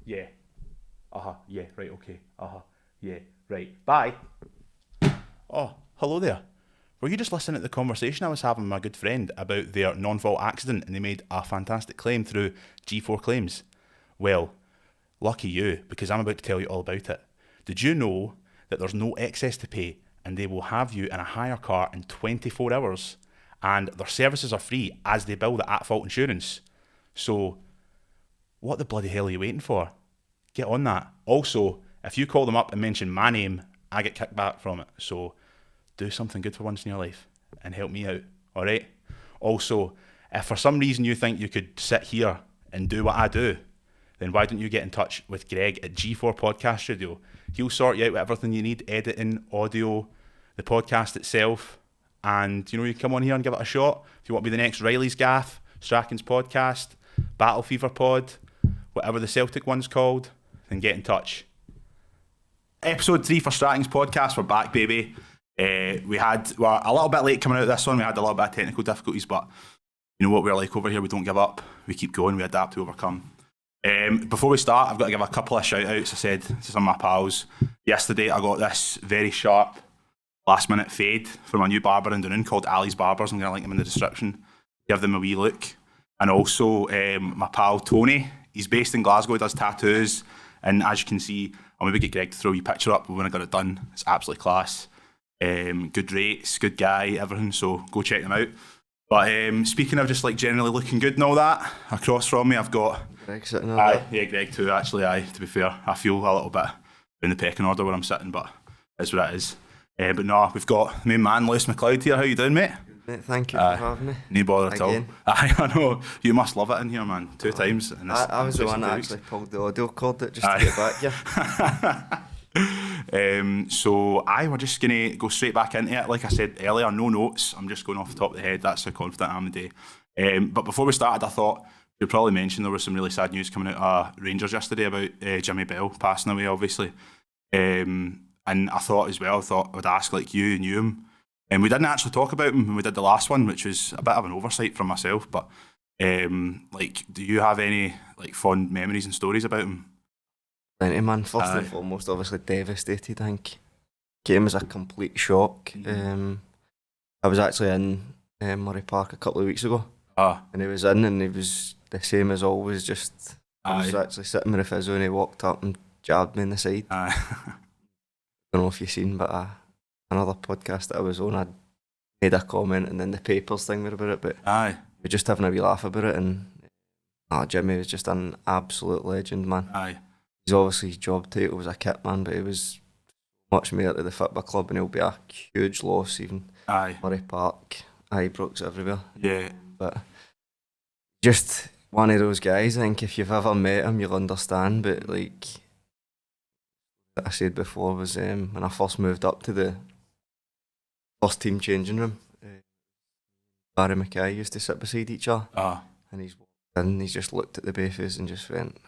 Yeah. Yeah, right, okay. Yeah, right. Bye. Oh, hello there. Were you just listening to the conversation I was having with my good friend about their non-fault accident and they made a fantastic claim through G4 Claims? Well, lucky you, because I'm about to tell you all about it. Did you know that there's no excess to pay and they will have you in a hire car in 24 hours and their services are free as they bill the at-fault insurance? So, what the bloody hell are you waiting for? Get on that. Also, if you call them up and mention my name, I get kicked back from it. So, do something good for once in your life and help me out, alright? Also, if for some reason you think you could sit here and do what I do, then why don't you get in touch with Greg at G4 Podcast Studio? He'll sort you out with everything you need, editing, audio, the podcast itself, and you can come on here and give it a shot. If you want to be the next Riley's Gaff, Strachan's podcast, Battle Fever Pod, whatever the Celtic one's called, then get in touch. Episode 3 for Strachan's podcast, we're back, baby. We're a little bit late coming out of this one. We had a little bit of technical difficulties, but you know what we're like over here. We don't give up. We keep going. We adapt. We overcome. Before we start, I've got to give a couple of shout outs. I said to some of my pals yesterday, I got this very sharp last minute fade from a new barber in Dunoon called Ally's Barbers. I'm going to link them in the description. Give them a wee look. And also my pal Tony, he's based in Glasgow, he does tattoos, and as you can see, I'll maybe get Greg to throw a wee picture up when I got it done. It's absolutely class. Good rates, good guy, everything, so go check them out. But speaking of just like generally looking good and all that, across from me I've got Greg sitting there. Yeah, Greg too, actually. To be fair, I feel a little bit in the pecking order where I'm sitting, but it's what it is. But no, we've got the main man, Ally McCoist here. How you doing, mate? Mate, thank you for having me. No bother at all. Again. I know, you must love it in here, man. 2 times in this. I was the one that actually pulled the audio cord just to get back here. So we're just going to go straight back into it. Like I said earlier, no notes. I'm just going off the top of the head. That's how confident I am today. But before we started, I thought you'd probably mention there was some really sad news coming out of Rangers yesterday about Jimmy Bell passing away, obviously. And I thought as well, I would ask, like, you knew him. And we didn't actually talk about him when we did the last one, which was a bit of an oversight from myself. But do you have any like fond memories and stories about him? Plenty, man. First and foremost, obviously devastated. I think came as a complete shock. I was actually in Murray Park a couple of weeks ago, and he was in, and he was the same as always. Just I was actually sitting with the physio, and he walked up and jabbed me in the side. I don't know if you've seen, but another podcast that I was on, I made a comment, and then the papers thing were about it, but we're just having a wee laugh about it. And Jimmy was just an absolute legend, man. He's obviously his job title was a kit man, but he was much more to the football club, and he'll be a huge loss. Even Murray Park, Ibrox, everywhere. Yeah, but just one of those guys. I think if you've ever met him, you'll understand. But like I said before, was when I first moved up to the first team changing room. Barry Mackay used to sit beside each other, and he's just looked at the both of us and just went,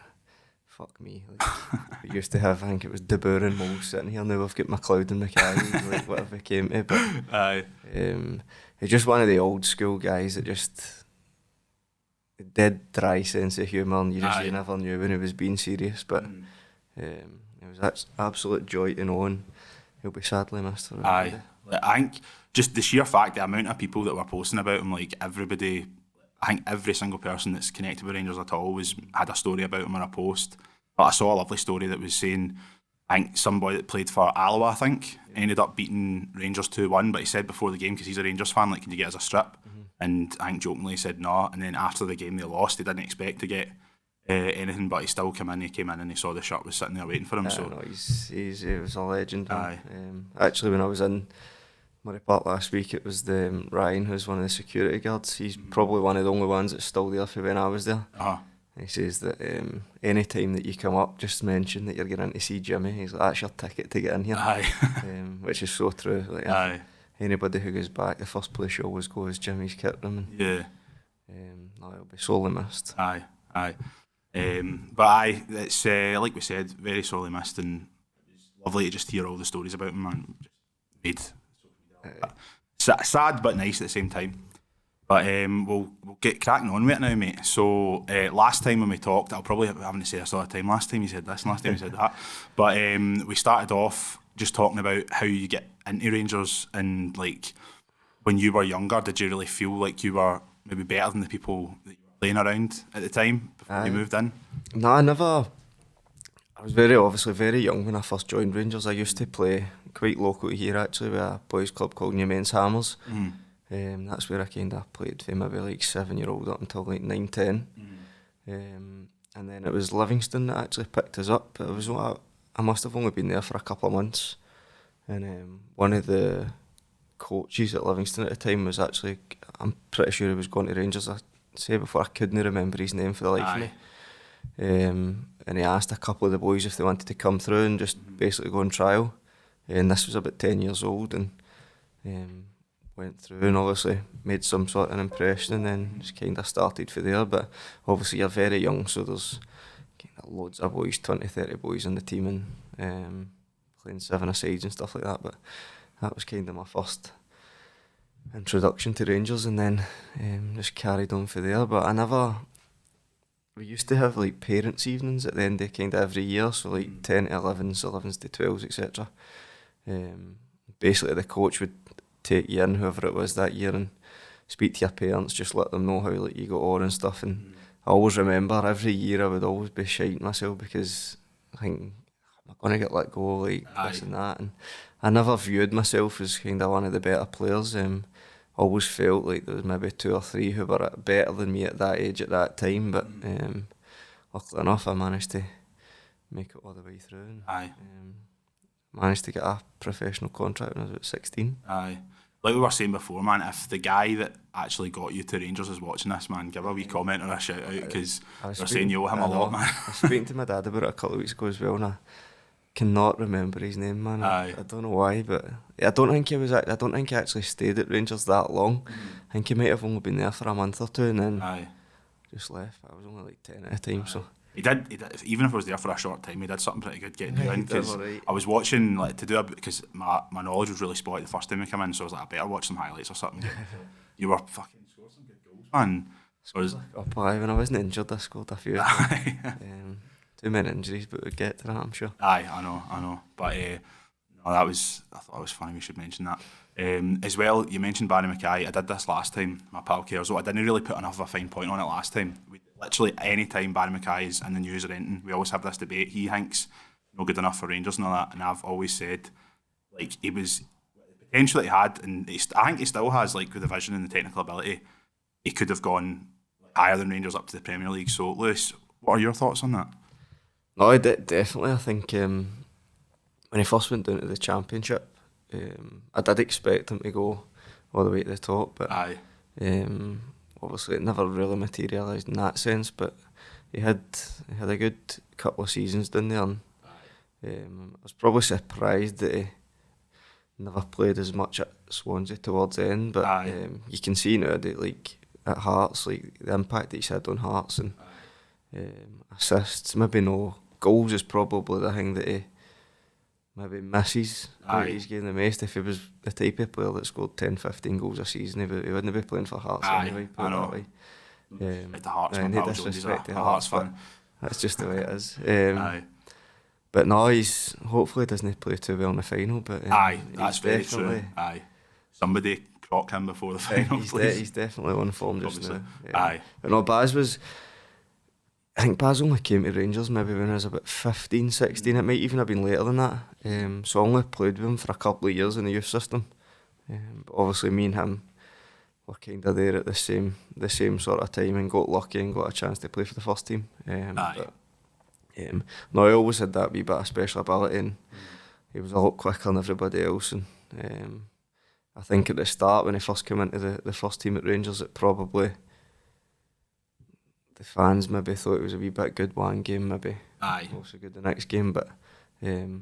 fuck me. Like, we used to have, I think it was De Boer and Moles sitting here. Now we've got Macleod and Mackay, like whatever it came to. But he's just one of the old school guys that just dead dry sense of humour, and you never knew when he was being serious. But it was absolute joy to know, and he'll be sadly missed for it. I think just the sheer fact, the amount of people that were posting about him, like everybody, I think every single person that's connected with Rangers at all had a story about him on a post. But I saw a lovely story that was saying, I think some boy that played for Alloa, I think, ended up beating Rangers 2-1, but he said before the game, because he's a Rangers fan, like, can you get us a strip? And I think jokingly he said no, and then after the game they lost, he didn't expect to get anything, but he still came in and he saw the shirt was sitting there waiting for him. He was a legend. Actually, when I was in Murray Park last week, it was Ryan, who's one of the security guards. He's probably one of the only ones that's still there for when I was there. He says that any time that you come up, just mention that you're going to see Jimmy. He's like, that's your ticket to get in here. Which is so true. Like, anybody who goes back, the first place you always go is Jimmy's kit room. He'll be sorely missed. It's like we said, very sorely missed, and it's lovely to just hear all the stories about him, man. Just made sad but nice at the same time. But we'll get cracking on with it now, mate. So last time when we talked, I'll probably having to say this all the time. Last time you said this, and last time you said that. But we started off just talking about how you get into Rangers, and like when you were younger, did you really feel like you were maybe better than the people that you were playing around at the time before you moved in? No, I never. I was obviously very young when I first joined Rangers. I used to play quite locally here actually with a boys' club called New Men's Hammers. That's where I kind of played for maybe like 7-year-old up until like 9, 10. And then it was Livingston that actually picked us up. It was I must have only been there for a couple of months. And one of the coaches at Livingston at the time was actually, I'm pretty sure he was going to Rangers. I say before, I couldn't remember his name for the life of me. And he asked a couple of the boys if they wanted to come through and just basically go on trial. And this was about 10 years old, and went through and obviously made some sort of an impression, and then just kind of started for there. But obviously you're very young, so there's kind of loads of boys, 20, 30 boys in the team, and playing 7-a-sides and stuff like that. But that was kind of my first introduction to Rangers, and then just carried on for there. But we used to have like parents' evenings at the end of kind of every year, so like 10 to 11s, 11s to 12s, etc. Basically the coach would take you in, whoever it was that year, and speak to your parents, just let them know how like you got on and stuff. And I always remember every year I would always be shiting myself because I think I'm going to get let go, like this and that. And I never viewed myself as kind of one of the better players. Always felt like there was maybe 2 or 3 who were better than me at that age at that time. But luckily enough, I managed to make it all the way through. And, managed to get a professional contract when I was about 16. Like we were saying before, man, if the guy that actually got you to Rangers is watching this, man, give a wee comment or a shout out, because they're saying you owe him a lot, man. I was speaking to my dad about it a couple of weeks ago as well, and I cannot remember his name, man. I don't know why, but I don't think he actually stayed at Rangers that long. I think he might have only been there for a month or 2 and then just left. I was only like 10 at a time, so. He did, even if I was there for a short time, he did something pretty good getting you in, because I was watching, like, to do a bit, because my knowledge was really spotty the first time we came in, so I was like, I better watch some highlights or something. You were fucking scored some good goals, man. When I wasn't injured, I scored a few. Too many injuries, but we'd get to that, I'm sure. I know. But no, I thought it was funny we should mention that. As well, you mentioned Barry Mackay. I did this last time, my pal Kerzo. I didn't really put enough of a fine point on it last time. Literally any time Barry Mackay is in the news or anything, we always have this debate. He thinks no good enough for Rangers and all that, and I've always said, like, he was the potential that he had, and I think he still has, like, with the vision and the technical ability, he could have gone higher than Rangers up to the Premier League. So, Lewis, what are your thoughts on that? No, definitely. I think when he first went down to the Championship, I did expect him to go all the way to the top, but obviously it never really materialised in that sense. But he had a good couple of seasons down there, and I was probably surprised that he never played as much at Swansea towards the end. But you can see now that, like, at Hearts, like, the impact that he's had on Hearts, and assists, maybe no goals is probably the thing that he maybe misses. He's getting the most. If he was the type of player that scored 10, 15 goals a season, he wouldn't be playing for Hearts anyway. I know. The Hearts, no disrespect to Hearts fan. That's just the way it is. But no, he's hopefully doesn't play too well in the final. But that's very true. Somebody crock him before the final. He's definitely on form just now. But no, I think Baz only came to Rangers maybe when I was about 15, 16. It might even have been later than that. So I only played with him for a couple of years in the youth system. But obviously me and him were kind of there at the same sort of time, and got lucky and got a chance to play for the first team. No, I always had that wee bit of special ability, and he was a lot quicker than everybody else. And I think at the start, when he first came into the first team at Rangers, it probably, the fans maybe thought it was a wee bit good one game, maybe also good the next game, but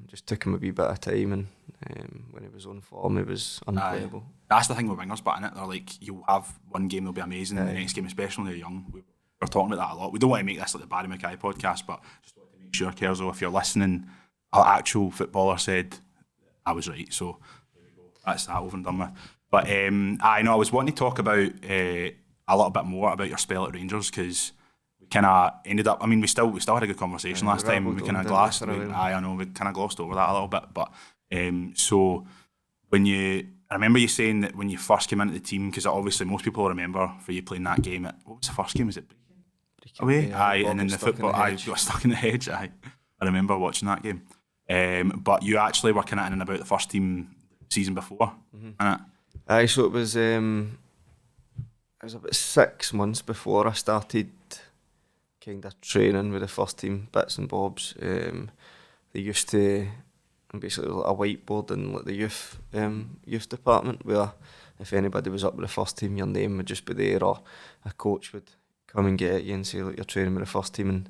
just took him a wee bit of time, and when he was on form, he was unplayable. That's the thing with wingers, but in it, they're like, you'll have one game they'll be amazing, and the next game, especially when they're young, we're talking about that a lot. We don't want to make this like the Barry Mackay podcast, but just want to make sure, Kerzo, if you're listening, an actual footballer said I was right. So there we go. That's that over and done with. But I know I was wanting to talk about a little bit more about your spell at Rangers, because we kind of ended up. I mean, we still had a good conversation last time. We kind of glossed. I know we kind of glossed over that a little bit, but so I remember you saying that when you first came into the team, because obviously most people remember for you playing that game. What was the first game? Was it Brecon away? Yeah, and then the football. You got stuck in the hedge. I remember watching that game. But you actually were kind of in and about the first team season before. Aye, so it was about 6 months before I started kind of training with the first team, bits and bobs. They used to basically like a whiteboard in like the youth department, where if anybody was up with the first team, your name would just be there, or a coach would come and get you and say, look, you're training with the first team, and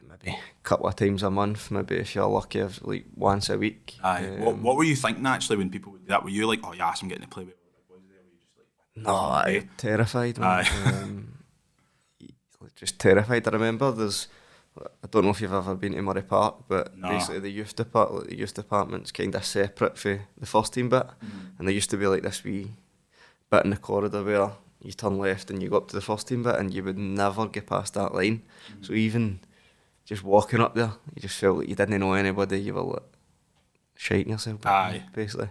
maybe a couple of times a month, maybe if you're lucky, like once a week. Aye. What were you thinking actually when people would do that? Were you like, oh yes, I'm getting to play with all the big boys there? Were you just like, no, I terrified, man. Just terrified. I remember I don't know if you've ever been to Murray Park, but basically the youth department's kind of separate for the first team bit, and there used to be like this wee bit in the corridor where you turn left and you go up to the first team bit, and you would never get past that line. So even just walking up there, you just felt like you didn't know anybody. You were like shiting yourself, basically.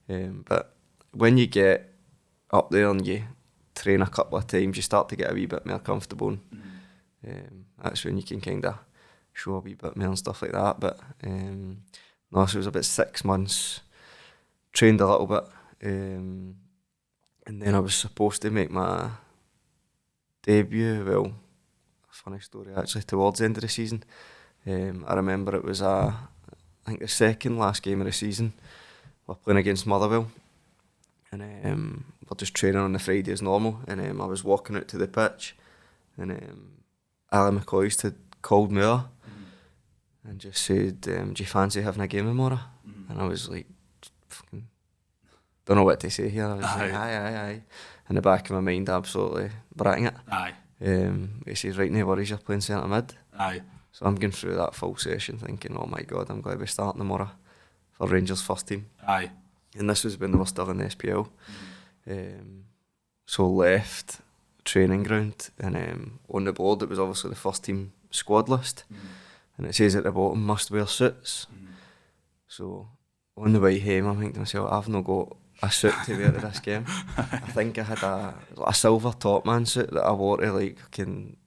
But when you get up there and you train a couple of times, you start to get a wee bit more comfortable. That's when you can kind of show a wee bit more and stuff like that. But no, so it was about 6 months, trained a little bit, and then I was supposed to make my debut. Well, funny story actually, towards the end of the season. I remember it was I think the second last game of the season. We're playing against Motherwell, and we're just training on the Friday as normal, and I was walking out to the pitch, and Ally McCoist had called me up and just said, do you fancy having a game tomorrow? And I was like, fucking don't know what to say here. I was like, aye. In the back of my mind, absolutely bratting it. He says, right, no worries, you're playing centre mid. So I'm going through that full session thinking, oh my God, I'm glad we're starting tomorrow for Rangers first team. And this was when they were still in the SPL. So left training ground, and on the board it was obviously the first team squad list, and it says at the bottom, must wear suits. So on the way home, I'm thinking to myself, I've not got a suit to wear to this game. I think I had a silver top man suit that I wore to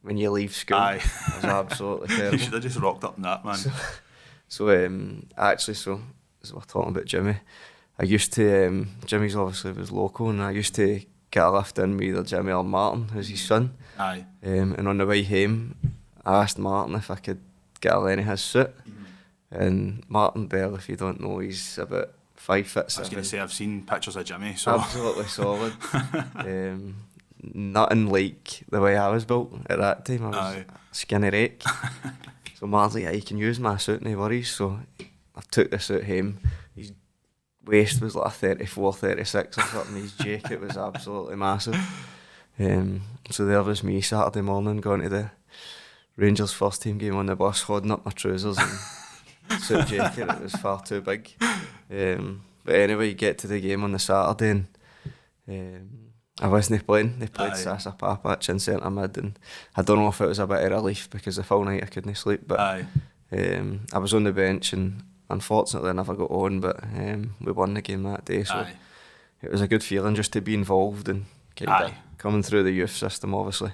when you leave school. It was absolutely terrible. You should have just rocked up in that, man. So as we're talking about Jimmy, I used to Jimmy's obviously was local, and I used to get a lift in with either Jimmy or Martin, who's his son. And on the way home, I asked Martin if I could get a Lenny his suit. And Martin Bell, if you don't know, he's about 5'7". I was going to say, I've seen pictures of Jimmy. So. Absolutely solid. Nothing like the way I was built at that time. I was a skinny rake. So Martin's like, yeah, you can use my suit, no worries. So I took the suit home. His waist was like a 34, 36 or something. His jacket was absolutely massive. So there was me Saturday morning going to the Rangers first team game on the bus, holding up my trousers and suit jacket. It was far too big. But anyway, you get to the game on the Saturday, and I wasn't playing. They played Sasa Papac in centre mid, and I don't know if it was a bit of relief because the full night I couldn't sleep. But I was on the bench, and unfortunately I never got on. But we won the game that day, so it was a good feeling just to be involved and kind of coming through the youth system, obviously.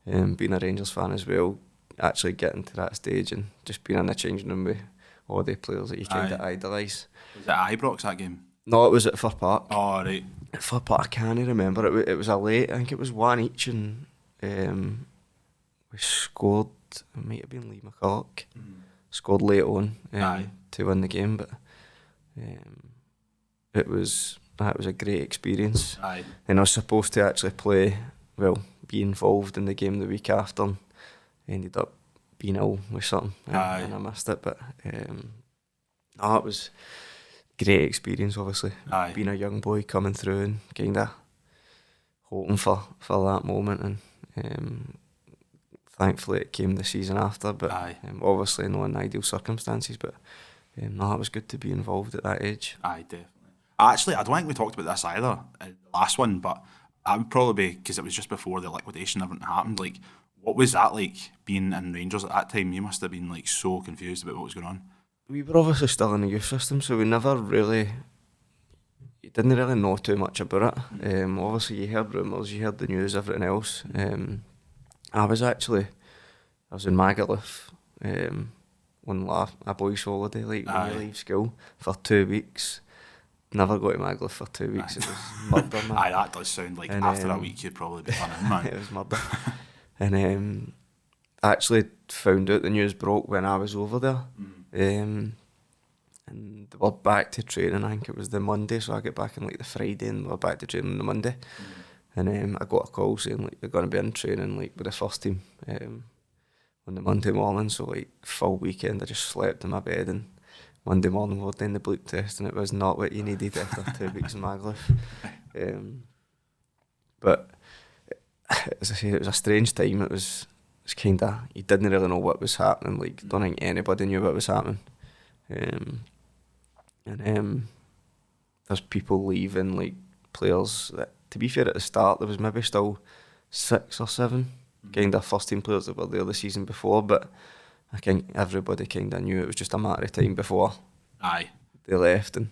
Being a Rangers fan as well, actually getting to that stage and just being in the changing room with all the players that you kind of idolise. Was it at Ibrox that game? No, it was at Fir Park. Oh, right. At Fir Park, I can't remember. It was a late, I think it was 1 each, and we scored, it might have been Lee McCulloch, scored late on to win the game, but it was a great experience. And I was supposed to actually be involved in the game the week after, and ended up being ill with something, and I missed it. But it was a great experience, obviously. Being a young boy coming through and kind of hoping for that moment, and thankfully it came the season after, but obviously not in ideal circumstances, but it was good to be involved at that age. Definitely. Actually, I don't think we talked about this either, the last one, but I would probably be, because it was just before the liquidation, everything happened. Like, what was that like being in Rangers at that time? You must have been like so confused about what was going on. We were obviously still in the youth system, so we never really, you didn't really know too much about it. Obviously you heard rumours, you heard the news, everything else. I was in Magaluf on a boys' holiday, like when you leave school for 2 weeks. Never go to Macleod for 2 weeks. It was murder, man. Aye, that does sound like after a week you'd probably be done in, man. It was murder. And I actually found out the news broke when I was over there. And they were back to training. I think it was the Monday, so I get back on like the Friday, and we were back to training on the Monday. And I got a call saying like they're going to be in training like with the first team on the Monday morning. So like full weekend, I just slept in my bed, and Monday morning we were doing the bleep test, and it was not what you needed after 2 weeks in Magaluf. But as I say, it was a strange time. It was kind of, you didn't really know what was happening. Like, I don't think anybody knew what was happening. There's people leaving, like players that, to be fair, at the start there was maybe still 6 or 7 kind of first team players that were there the season before, but I think everybody kind of knew it was just a matter of time before they left, and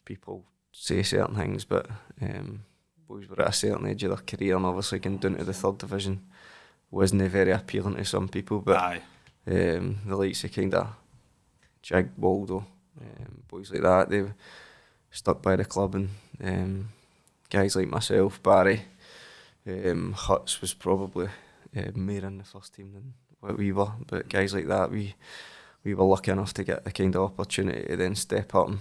people say certain things, but boys were at a certain age of their career, and obviously going down to the third division wasn't very appealing to some people, but the likes of kind of Jig, Waldo, boys like that, they stuck by the club, and guys like myself, Barry, Hutz was probably more in the first team than what we were, but guys like that, we were lucky enough to get the kind of opportunity to then step up and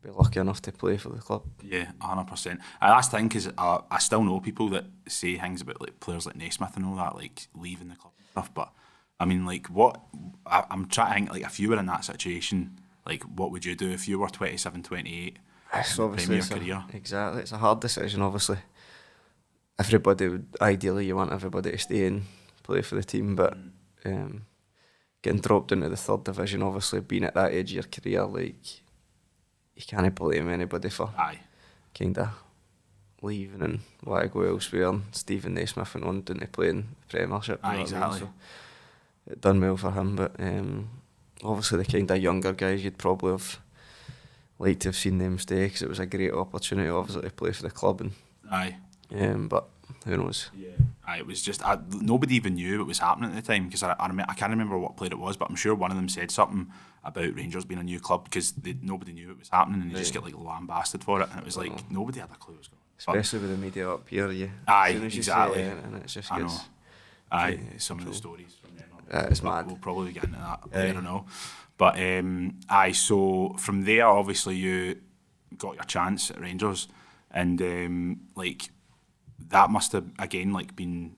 be lucky enough to play for the club. Yeah, 100%. That's the thing, because I still know people that say things about like players like Naismith and all that, like leaving the club and stuff, but I mean, like, what I'm trying to think, like, if you were in that situation, like, what would you do if you were 27, 28 It's in the Premier obviously career? Exactly, it's a hard decision, obviously. Everybody would, ideally, you want everybody to stay and play for the team, but getting dropped into the third division, obviously, being at that age of your career, like, you can't blame anybody for kind of leaving and want to go elsewhere. And Stephen Naismith went on to play in the Premiership. Exactly. So it done well for him, but obviously the kind of younger guys, you'd probably have liked to have seen them stay, because it was a great opportunity, obviously, to play for the club. And but who knows? It was just nobody even knew what was happening at the time, because I can't remember what player it was, but I'm sure one of them said something about Rangers being a new club, because nobody knew it was happening, and they just get like lambasted for it, and it was like nobody had a clue what was going on. Especially with the media up here, as soon as you exactly. say it, and it just gets. Some of the stories from them. It's mad. We'll probably get into that later, I know. But so from there, obviously you got your chance at Rangers, and like that must have again like been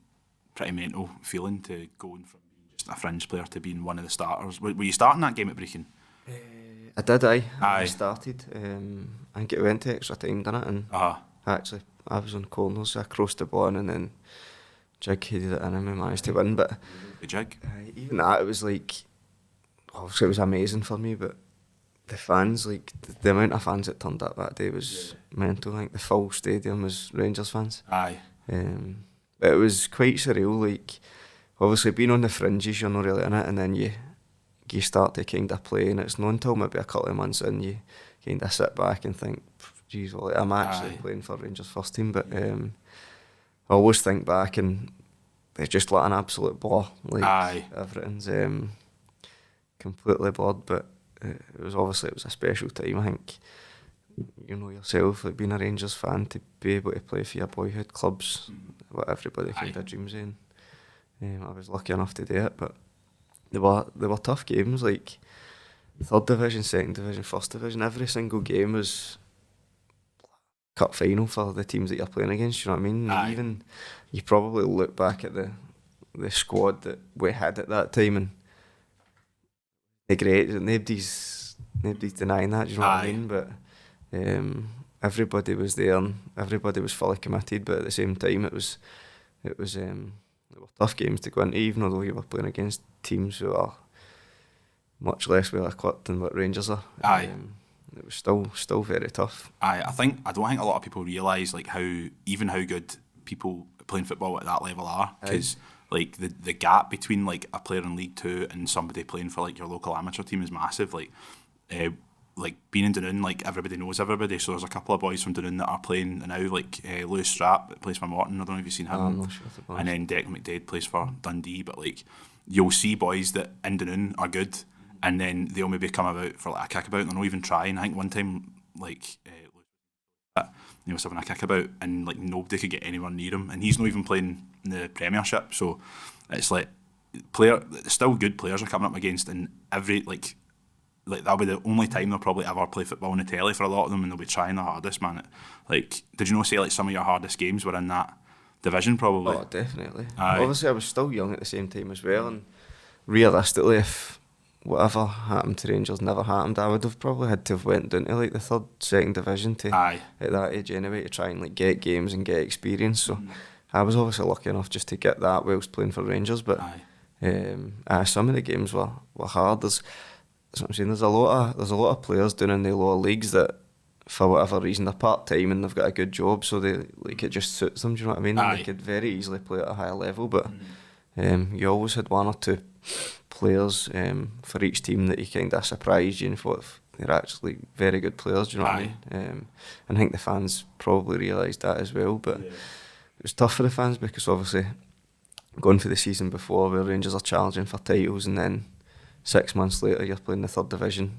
pretty mental feeling, to going from being just a fringe player to being one of the starters. Were you starting that game at Brechin? I did, I started. I think it went to extra time, didn't it? And actually, I was on corners, I crossed the ball, and then Jig headed it in, and we managed to win. But the Jig, even that, it was like, obviously it was amazing for me, but the fans, like the amount of fans that turned up that day was mental. I think the full stadium was Rangers fans. But it was quite surreal. Like, obviously being on the fringes, you're not really in it, and then you start to kind of play, and it's not until maybe a couple of months in you kind of sit back and think, geez, well, I'm actually playing for Rangers first team. But I always think back, and they just like an absolute blur. Like everything's completely blurred, but it was a special time. I think, you know yourself, like being a Rangers fan, to be able to play for your boyhood clubs, what everybody kind of dreams in. I was lucky enough to do it, but they were tough games. Like third division, second division, first division, every single game was cup final for the teams that you're playing against. You know what I mean? Even you probably look back at the squad that we had at that time, and they're great. Nobody's denying that. Do you know what I mean? But everybody was there, and everybody was fully committed. But at the same time, it were tough games to go into, even though you were playing against teams who are much less well equipped than what Rangers are. it was still very tough. I don't think a lot of people realise like how good people playing football at that level are, because like the gap between like a player in League Two and somebody playing for like your local amateur team is massive. Like being in Dunoon, like everybody knows everybody. So there's a couple of boys from Dunoon that are playing now, like Lewis Strapp that plays for Morton. I don't know if you've seen him. I'm not sure if it was. And then Declan McDade plays for Dundee. But like you'll see boys that in Dunoon are good, and then they'll maybe come about for like a kickabout and they're not even trying. I think one time like he was having a kickabout and like nobody could get anywhere near him, and he's not even playing in the Premiership. So it's like still good players are coming up against, and every like that'll be the only time they'll probably ever play football on the telly for a lot of them, and they'll be trying their hardest, man. Like, did you know, say like some of your hardest games were in that division probably? Oh, definitely. Aye. Obviously, I was still young at the same time as well, and realistically, if whatever happened to Rangers never happened, I would have probably had to have went down to like the third, second division at that age anyway, to try and like get games and get experience. So I was obviously lucky enough just to get that whilst playing for Rangers. But some of the games were hard. That's what I'm saying. There's a lot of players down in the lower leagues that, for whatever reason, they're part time and they've got a good job, so they like it just suits them. Do you know what I mean? They could very easily play at a higher level, but you always had one or two players for each team that you kind of surprised you and thought they're actually very good players. Do you know what I mean? And I think the fans probably realised that as well. But it was tough for the fans because obviously going for the season before where Rangers are challenging for titles, and then 6 months later you're playing the third division.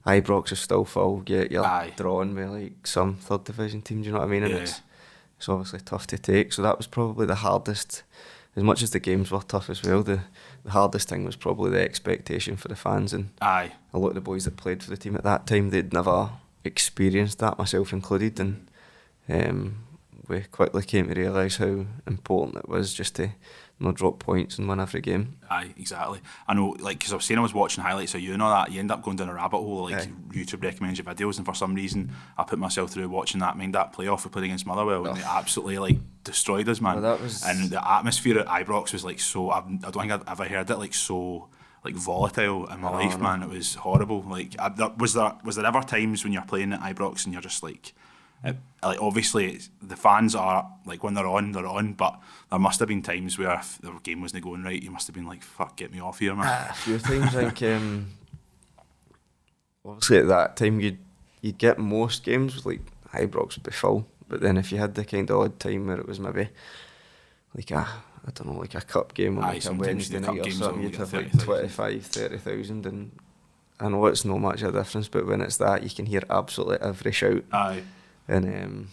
Ibrox is still full, yet you're drawn with like some third division team, do you know what I mean? And it's obviously tough to take. So that was probably the hardest, as much as the games were tough as well. The hardest thing was probably the expectation for the fans, and a lot of the boys that played for the team at that time, they'd never experienced that, myself included, and we quickly came to realise how important it was just to not drop points and win every game. Aye, exactly. I know, like, because I was saying I was watching highlights of you and all that, you end up going down a rabbit hole, like YouTube recommends you videos, and for some reason I put myself through watching that playoff we played against Motherwell, and they absolutely like destroyed us, man. Well, and the atmosphere at Ibrox was like so, I don't think I've ever heard it like so like volatile in my life, man. It was horrible. Like, was there ever times when you're playing at Ibrox and you're just like obviously the fans are like, when they're on, but there must have been times where if the game wasn't going right, you must have been like, fuck, get me off here, man. A few times, like obviously at that time you'd get most games like Ibrox would be full, but then if you had the kind of odd time where it was maybe like a cup game on like a Wednesday night or something, you'd have like 25,000-30,000, and I know it's not much of a difference, but when it's that, you can hear absolutely every shout. And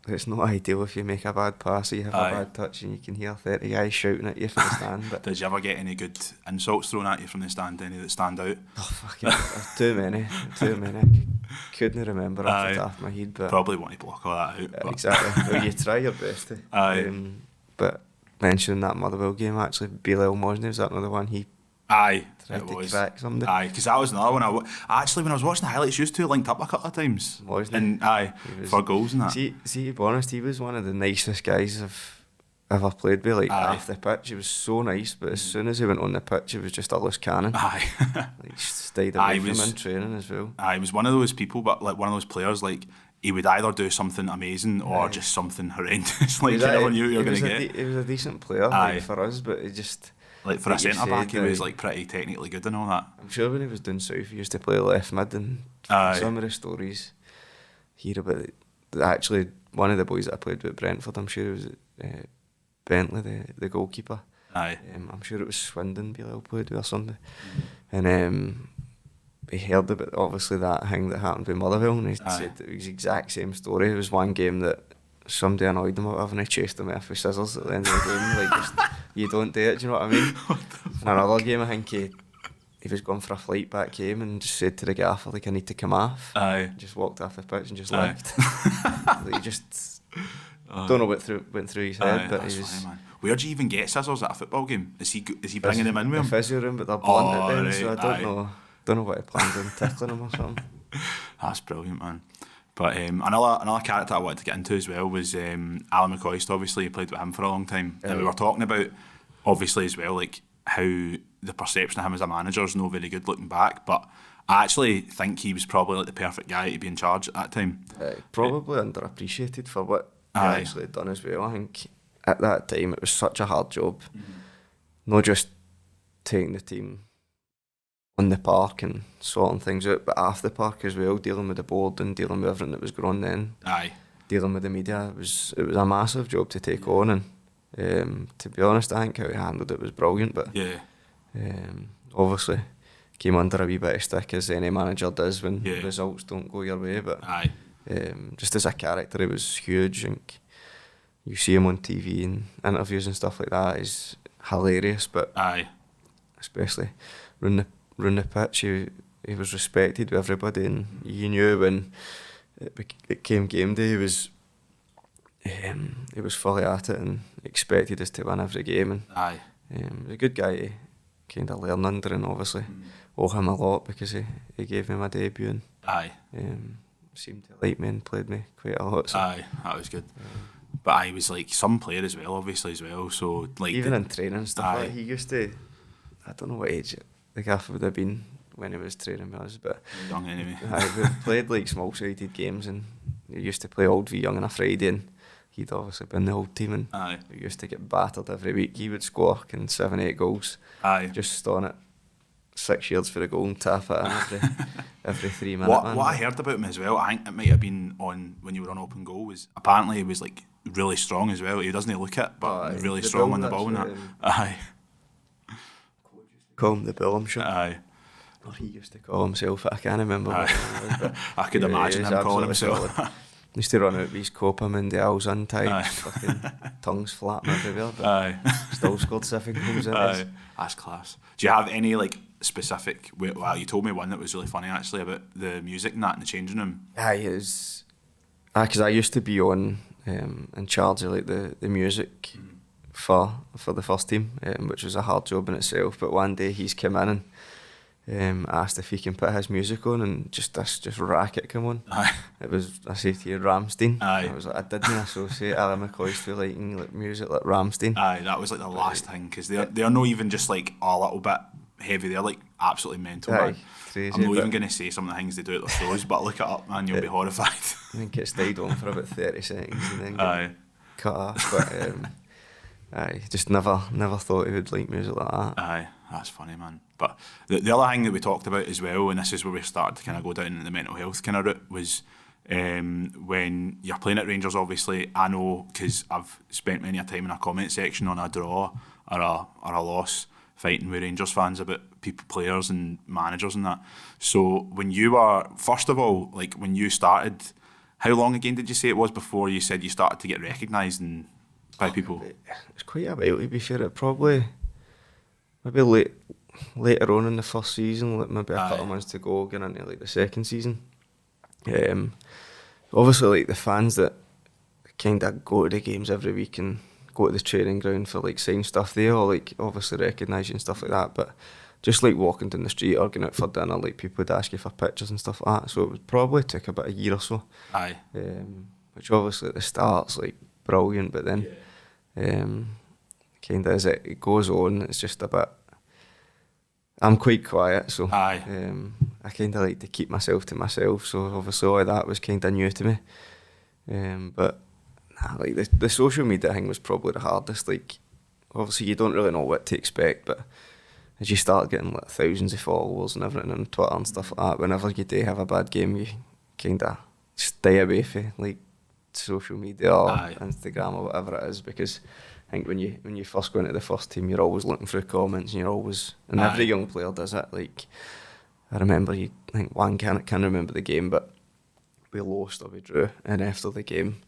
it's not ideal if you make a bad pass or you have a bad touch and you can hear 30 guys shouting at you from the stand. But did you ever get any good insults thrown at you from the stand, any that stand out? Oh, fucking, there's too many. Couldn't remember off the top of my head. But probably want to block all that out. But. Exactly. Well, you try your best to. But mentioning that Motherwell game, actually, Bilal Mosny, was that another one? He tried to crack somebody. Because that was another one. When I was watching the highlights, used to linked up a couple of times. Wasn't he? And for goals and that. See, to be honest, he was one of the nicest guys I've ever played with. Like off the pitch, he was so nice. But as soon as he went on the pitch, he was just a loose cannon. Like stayed away from him in training as well. He was one of those people, but like one of those players, like he would either do something amazing or just something horrendous. Like you never knew you were going to get. He was a decent player for us, but he just. Like for a centre back, he was like pretty technically good and all that. I'm sure when he was down south, he used to play left mid, and some of the stories hear about it. Actually, one of the boys that I played with at Brentford, I'm sure it was Bentley, the goalkeeper. I'm sure it was Swindon Bilal played with or something. And he heard about obviously that thing that happened with Motherwell, and he said it was the exact same story. It was one game that somebody annoyed him out, and he chased him off with scissors at the end of the game. Like, just, you don't do it, do you know what I mean? And another game, I think he was going for a flight back home and just said to the gaffer, like, I need to come off. Just walked off the pitch and just left. Like, he just don't know what went through his head, but he was. Funny, man. Where'd you even get scissors at a football game? Is he bringing them in with him? The physio room, but they're blunt at them, so I don't know what he plans on tickling him or something. That's brilliant, man. But another character I wanted to get into as well was Ally McCoist. Obviously, you played with him for a long time. And we were talking about, obviously, as well, like how the perception of him as a manager is not very good looking back. But I actually think he was probably like the perfect guy to be in charge at that time. Probably underappreciated for what he Aye. actually had done as well. I think at that time it was such a hard job. Not just taking the team on the park and sorting things out, but off the park as well, dealing with the board and dealing with everything that was going on then. Aye. Dealing with the media, it was a massive job to take on, and to be honest, I think how he handled it was brilliant. But Yeah. obviously came under a wee bit of stick, as any manager does when Yeah. results don't go your way. But Aye. just as a character, he was huge. I think you see him on TV and interviews and stuff like that, he's hilarious. But Aye. especially round the pitch, he was respected with everybody, and you knew when it came game day, he was fully at it and expected us to win every game. And Aye. he was a good guy to kind of learn under, and obviously owe him a lot because he gave me my debut and Aye. seemed to like me and played me quite a lot. So. Aye, that was good. But I was like some player as well, obviously as well. So like Even in training and stuff, aye. like, he used to, I don't know what age the gaffer would have been when he was training with us, but young anyway. we played like small-sided games, and he used to play Old V Young on a Friday, and he'd obviously been the old team, and Aye. we used to get battered every week. He would score 7-8 goals, Aye. just on it 6 yards for a goal and tap it in every 3 minutes. What I heard about him as well, I think it might have been on when you were on open goal, was apparently he was like really strong as well. He doesn't look it, but Aye, really the strong bull, on the ball and that. that's Aye. Call him the Bill, I'm sure. Aye. Or he used to call himself, I can't remember what it was, but I could yeah, imagine he's him calling absolutely himself. solid. Used to run out with his Copa Mundials untied, Aye. fucking tongues flapping everywhere, but Aye. still scored 7 goals in Aye. it. That's class. Do you have any like specific? Well, you told me one that was really funny actually about the music and that in the changing room. Aye, it was. Because I used to be on in charge of like the music for the first team, which was a hard job in itself. But one day he's come in and asked if he can put his music on, and just racket come on. Aye. It was, I say to you, Ramstein. Aye. I was like, I didn't associate Ally McCoist with liking like music like Ramstein. Aye, that was like the last thing, because they're not even just like a little bit heavy. They're like absolutely mental. Aye, Man. crazy. I'm not but even going to say some of the things they do at their shows, but look it up, man. You'll be horrified. I think it stayed on for about 30 seconds and then Aye. cut off. But aye, just never thought he would like music like that. Aye, that's funny, man. But the other thing that we talked about as well, and this is where we started to kind of go down the mental health kind of route, was when you're playing at Rangers, obviously, I know, because I've spent many a time in a comment section on a draw or a loss, fighting with Rangers fans about players and managers and that. So when you were, first of all, like when you started, how long again did you say it was before you said you started to get recognised by people? It's quite a while, to be fair. It probably maybe later on in the first season, like maybe a couple of months to go, going into like the second season. Obviously, like the fans that kind of go to the games every week and go to the training ground for like sign stuff, they all like obviously recognise you and stuff like that. But just like walking down the street or going out for dinner, like people would ask you for pictures and stuff like that. So it would probably took about a year or so. Aye. Which obviously at the start's like brilliant, but then kind of as it goes on, it's just a bit. I'm quite quiet, so Aye. I kind of like to keep myself to myself. So obviously all of that was kind of new to me. But nah, like the social media thing was probably the hardest. Like obviously you don't really know what to expect, but as you start getting like thousands of followers and everything on Twitter and stuff like that, whenever you do have a bad game, you kind of stay away from like social media or Instagram or whatever it is, because I think when you first go into the first team, you're always looking through comments, and you're always, and every young player does it. Like I remember, I think one can't remember the game, but we lost or we drew, and after the game,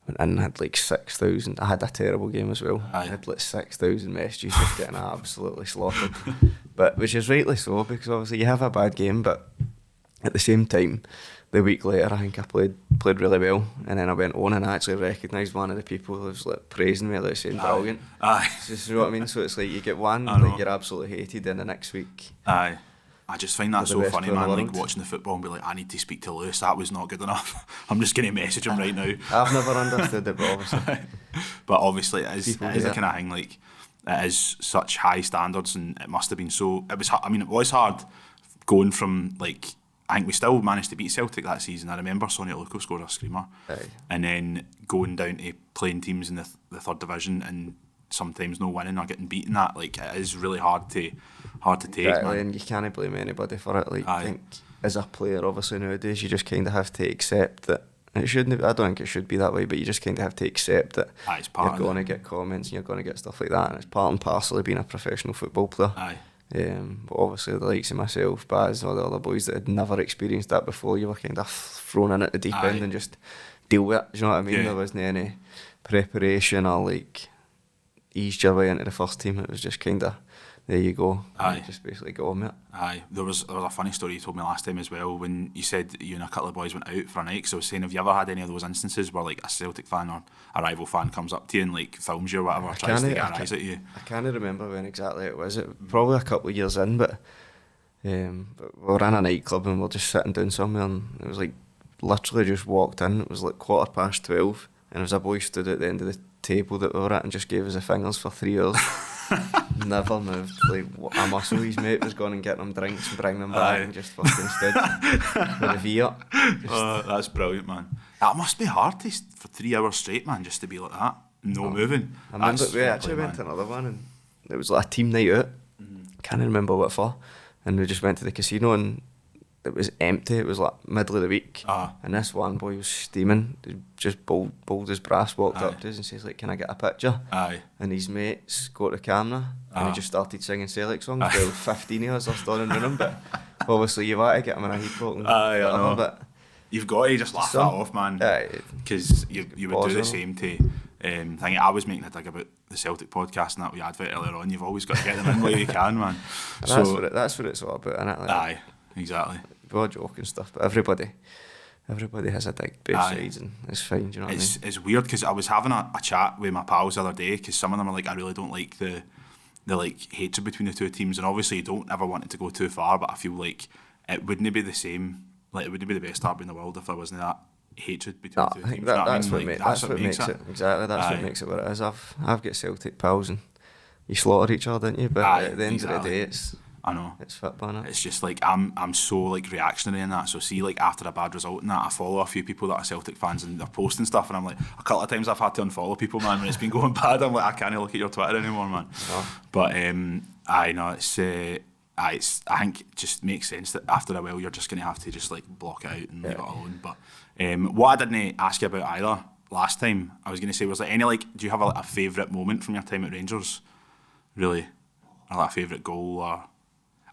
went in and had like 6,000. I had a terrible game as well. I had like 6,000 messages just getting absolutely slaughtered, but which is rightly so, because obviously you have a bad game, but at the same time, the week later, I think I played really well, and then I went on and I actually recognised one of the people who was like praising me, like saying brilliant. Aye. So, you know what I mean? So it's like you get one, like you're absolutely hated, and the next week. Aye. I just find that so funny, man. Like watching the football and be like, I need to speak to Lewis. That was not good enough. I'm just going to message him right now. I've never understood it, but obviously. But obviously, it is the kind of thing. Like it is such high standards, and it must have been so. It was. I mean, it was hard going from like, I think we still managed to beat Celtic that season. I remember Sonia Luko scored a screamer. Aye. And then going down to playing teams in the third division and sometimes no winning or getting beaten, that like it is really hard to take, Exactly, man. and you can't blame anybody for it. Like, Aye. I think as a player, obviously nowadays, you just kind of have to accept that it shouldn't. I don't think it should be that way, but you just kind of have to accept that Aye, it's part you're of going to it. get comments and you're going to get stuff like that, and it's part and parcel of being a professional football player. Aye. But obviously, the likes of myself, Baz, all the other boys that had never experienced that before, you were kind of thrown in at the deep Aye. end and just deal with it. Do you know what I mean? Yeah. There wasn't any preparation or like eased your way into the first team. It was just kind of, there you go. Aye. You just basically go on it. Aye, there was a funny story you told me last time as well when you said you and a couple of boys went out for a night. Because I was saying, have you ever had any of those instances where like a Celtic fan or a rival fan comes up to you and like films you or whatever, tries to get a rise at you? I can't remember when exactly it was. It probably a couple of years in, but we were in a nightclub and we were just sitting down somewhere, and it was like literally just walked in. It was like 12:15, and there was a boy stood at the end of the table that we were at and just gave us the fingers for 3 hours. Never moved. Like a muscle. His mate was going and getting him drinks and bringing them back, Aye. and just fucking stood with a V up. That's brilliant, man. That must be hard for 3 hours straight, man, just to be like that, no moving. I remember That's we actually lovely, went to man. another one, and it was like a team night out. Can't remember what for. And we just went to the casino, and it was empty. It was like middle of the week, and this one boy was steaming. He just bold as brass, walked Aye. up to us and says like, "Can I get a picture?" Aye. And his mates got the camera, and he just started singing Celtic songs. Well, 15 of us are standing around him, but obviously you've got to get him in a heap and Aye, I whatever, know. but You've got to just laugh that off, man. Because you would do the same to thing. I was making a dig about the Celtic podcast and that we advert earlier on. You've always got to get them in while you can, man. That's what it's all about, innit? Like, Aye, exactly. we're joking stuff, but everybody has a dig both Aye. sides, and it's fine. Do you know what I mean? It's weird because I was having a chat with my pals the other day because some of them are like, I really don't like the like hatred between the two teams, and obviously you don't ever want it to go too far, but I feel like it wouldn't be the same. Like it wouldn't be the best derby in the world if there wasn't that hatred between No, the two I think teams. You know that's I what, mean? Like, that's what makes it. Exactly, that's Aye. what makes it what it is. I've got Celtic pals, and you slaughter each other, don't you? But Aye, at the end of the exactly. day, I know. it's football, innit? It's just like I'm so like reactionary in that. So see, like after a bad result in that, I follow a few people that are Celtic fans and they're posting stuff, and I'm like, a couple of times I've had to unfollow people, man, when it's been going bad. I'm like, I can't look at your Twitter anymore, man. No. But I know I think it just makes sense that after a while you're just gonna have to just like block it out and leave it alone. But what I didn't ask you about either last time, I was gonna say, was there any like, do you have a favourite moment from your time at Rangers? Really, or like a favourite goal or?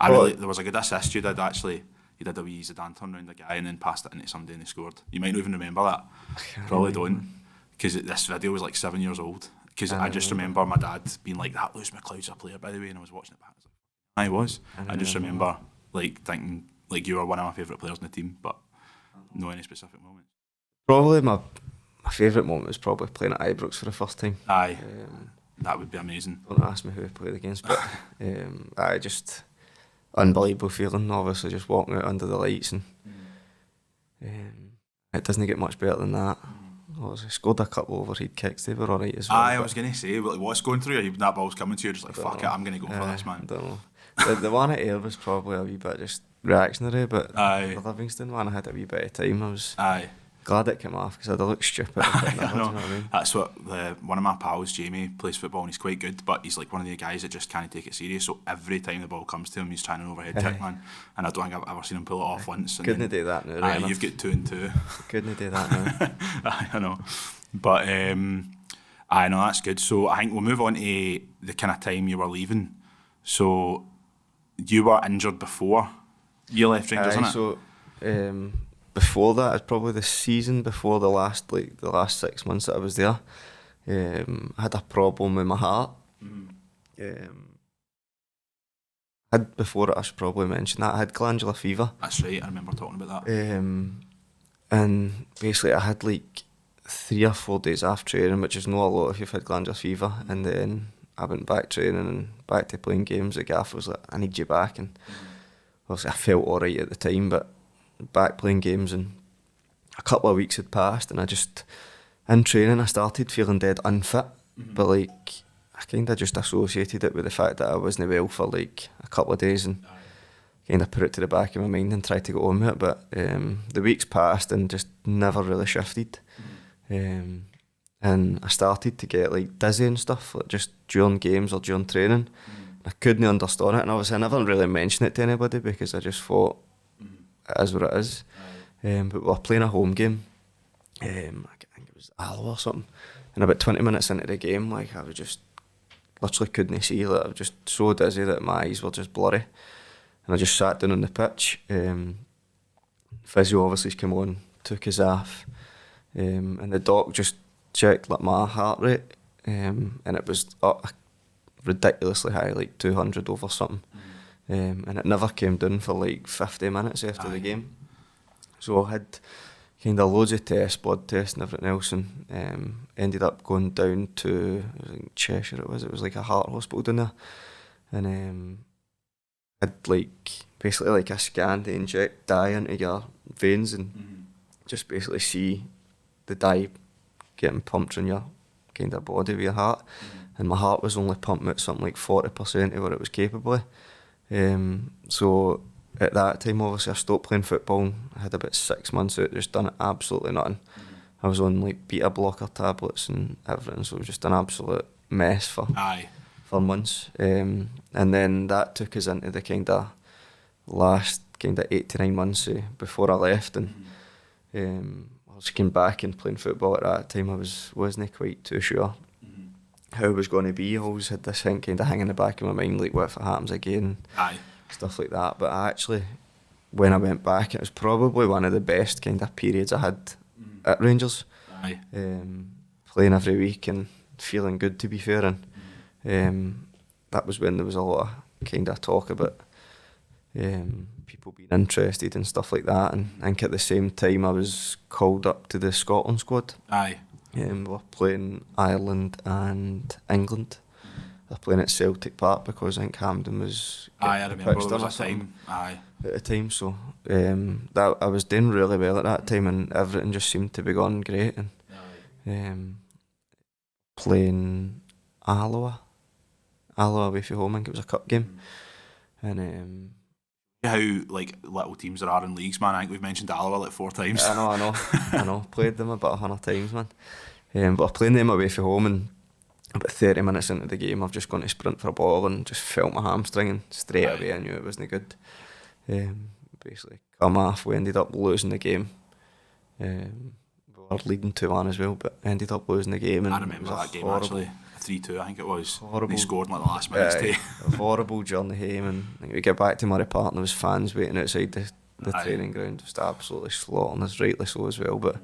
There was a good assist you did actually. You did a wee Zidane turn round the guy and then passed it into somebody and they scored. You might not even remember that. Probably don't, because this video was like 7 years old. Because I just remember my dad being like, "That Lewis Macleod's a player, by the way," and I was watching it back. I was like, I just remember like thinking like you were one of my favourite players in the team, but no any specific moment. Probably my favourite moment was probably playing at Ibrox for the first time. Aye, that would be amazing. Don't ask me who I played against, but I just unbelievable feeling. Obviously, just walking out under the lights, and it doesn't get much better than that. Obviously, scored a couple overhead kicks. They were alright as well. Aye, I was gonna say, like, what's going through you? That ball's coming to you, just like fuck it, I'm gonna go for this, man. I don't know. The one at Ayr was probably a wee bit just reactionary, but Aye. the Livingston one I had a wee bit of time. I was Aye. glad it came off because I'd have looked stupid. If it never, I know. do you know what I mean? That's what one of my pals, Jamie, plays football and he's quite good, but he's like one of the guys that just can't take it serious. So every time the ball comes to him, he's trying an overhead kick, man. And I don't think I've ever seen him pull it off once. And Couldn't do that now, right Aye, enough. you've got 2 and 2. Couldn't do that now. Aye, I know. But I know that's good. So I think we'll move on to the kind of time you were leaving. So you were injured before you left Rangers, Aye, innit? so before that, it's probably the season before the last 6 months that I was there. I had a problem with my heart. Before it, I should probably mention that I had glandular fever. That's right, I remember talking about that. And basically I had like 3 or 4 days off training, which is not a lot if you've had glandular fever. And then I went back training and back to playing games. The gaffer was like, "I need you back," and obviously I felt alright at the time, but back playing games, and a couple of weeks had passed, and I just in training I started feeling dead unfit. But like I kind of just associated it with the fact that I wasn't well for like a couple of days, and kind of put it to the back of my mind and tried to go on with it. But the weeks passed and just never really shifted. And I started to get like dizzy and stuff, like just during games or during training. I couldn't understand it, and obviously I never really mentioned it to anybody because I just thought it is what it is. But we were playing a home game. I think it was Ally or something. And about 20 minutes into the game, like I was just literally couldn't see. Like I was just so dizzy that my eyes were just blurry. And I just sat down on the pitch. Physio obviously came on, took us off, and the doc just checked like my heart rate, and it was ridiculously high, like 200 over something. And it never came down for like 50 minutes after the game. So I had kind of loads of tests, blood tests and everything else, and ended up going down to, it was in Cheshire it was like a heart hospital down there, and had like basically like a scan to inject dye into your veins and just basically see the dye getting pumped in your kind of body with your heart. And my heart was only pumping out something like 40% of what it was capable of. So at that time, obviously, I stopped playing football. I had about 6 months out, just done absolutely nothing. I was on like beta blocker tablets and everything, so it was just an absolute mess for months. And then that took us into the kind of last kind of 8 to 9 months before I left. And I was came back and playing football at that time. I wasn't quite too sure how it was going to be. I always had this thing kind of hanging in the back of my mind, like what if it happens again, stuff like that. But I actually, when I went back, it was probably one of the best kind of periods I had at Rangers. Playing every week and feeling good, to be fair. And that was when there was a lot of kind of talk about people being interested and stuff like that. And I think at the same time I was called up to the Scotland squad. We're playing Ireland and England. They're playing at Celtic Park because I think Hampden was I remember there was a time at the time. So that I was doing really well at that time, and everything just seemed to be going great. And playing Alloa away from home, I think it was a cup game. And how like little teams there are in leagues, man. I think we've mentioned Alloa like 4 times. I know. Played them about 100 times, man. But I'm playing them away from home, and about 30 minutes into the game, I've just gone to sprint for a ball and just felt my hamstring, and straight away I knew it wasn't good. Basically, come off. We ended up losing the game. We were leading 2-1 as well, but ended up losing the game. And I remember that game actually. 3-2, I think it was. Horrible. They scored in like the last minutes too. A horrible journey home, and I think we get back to Murray Park and there was fans waiting outside the training ground, just absolutely slaughtering us, rightly so as well. But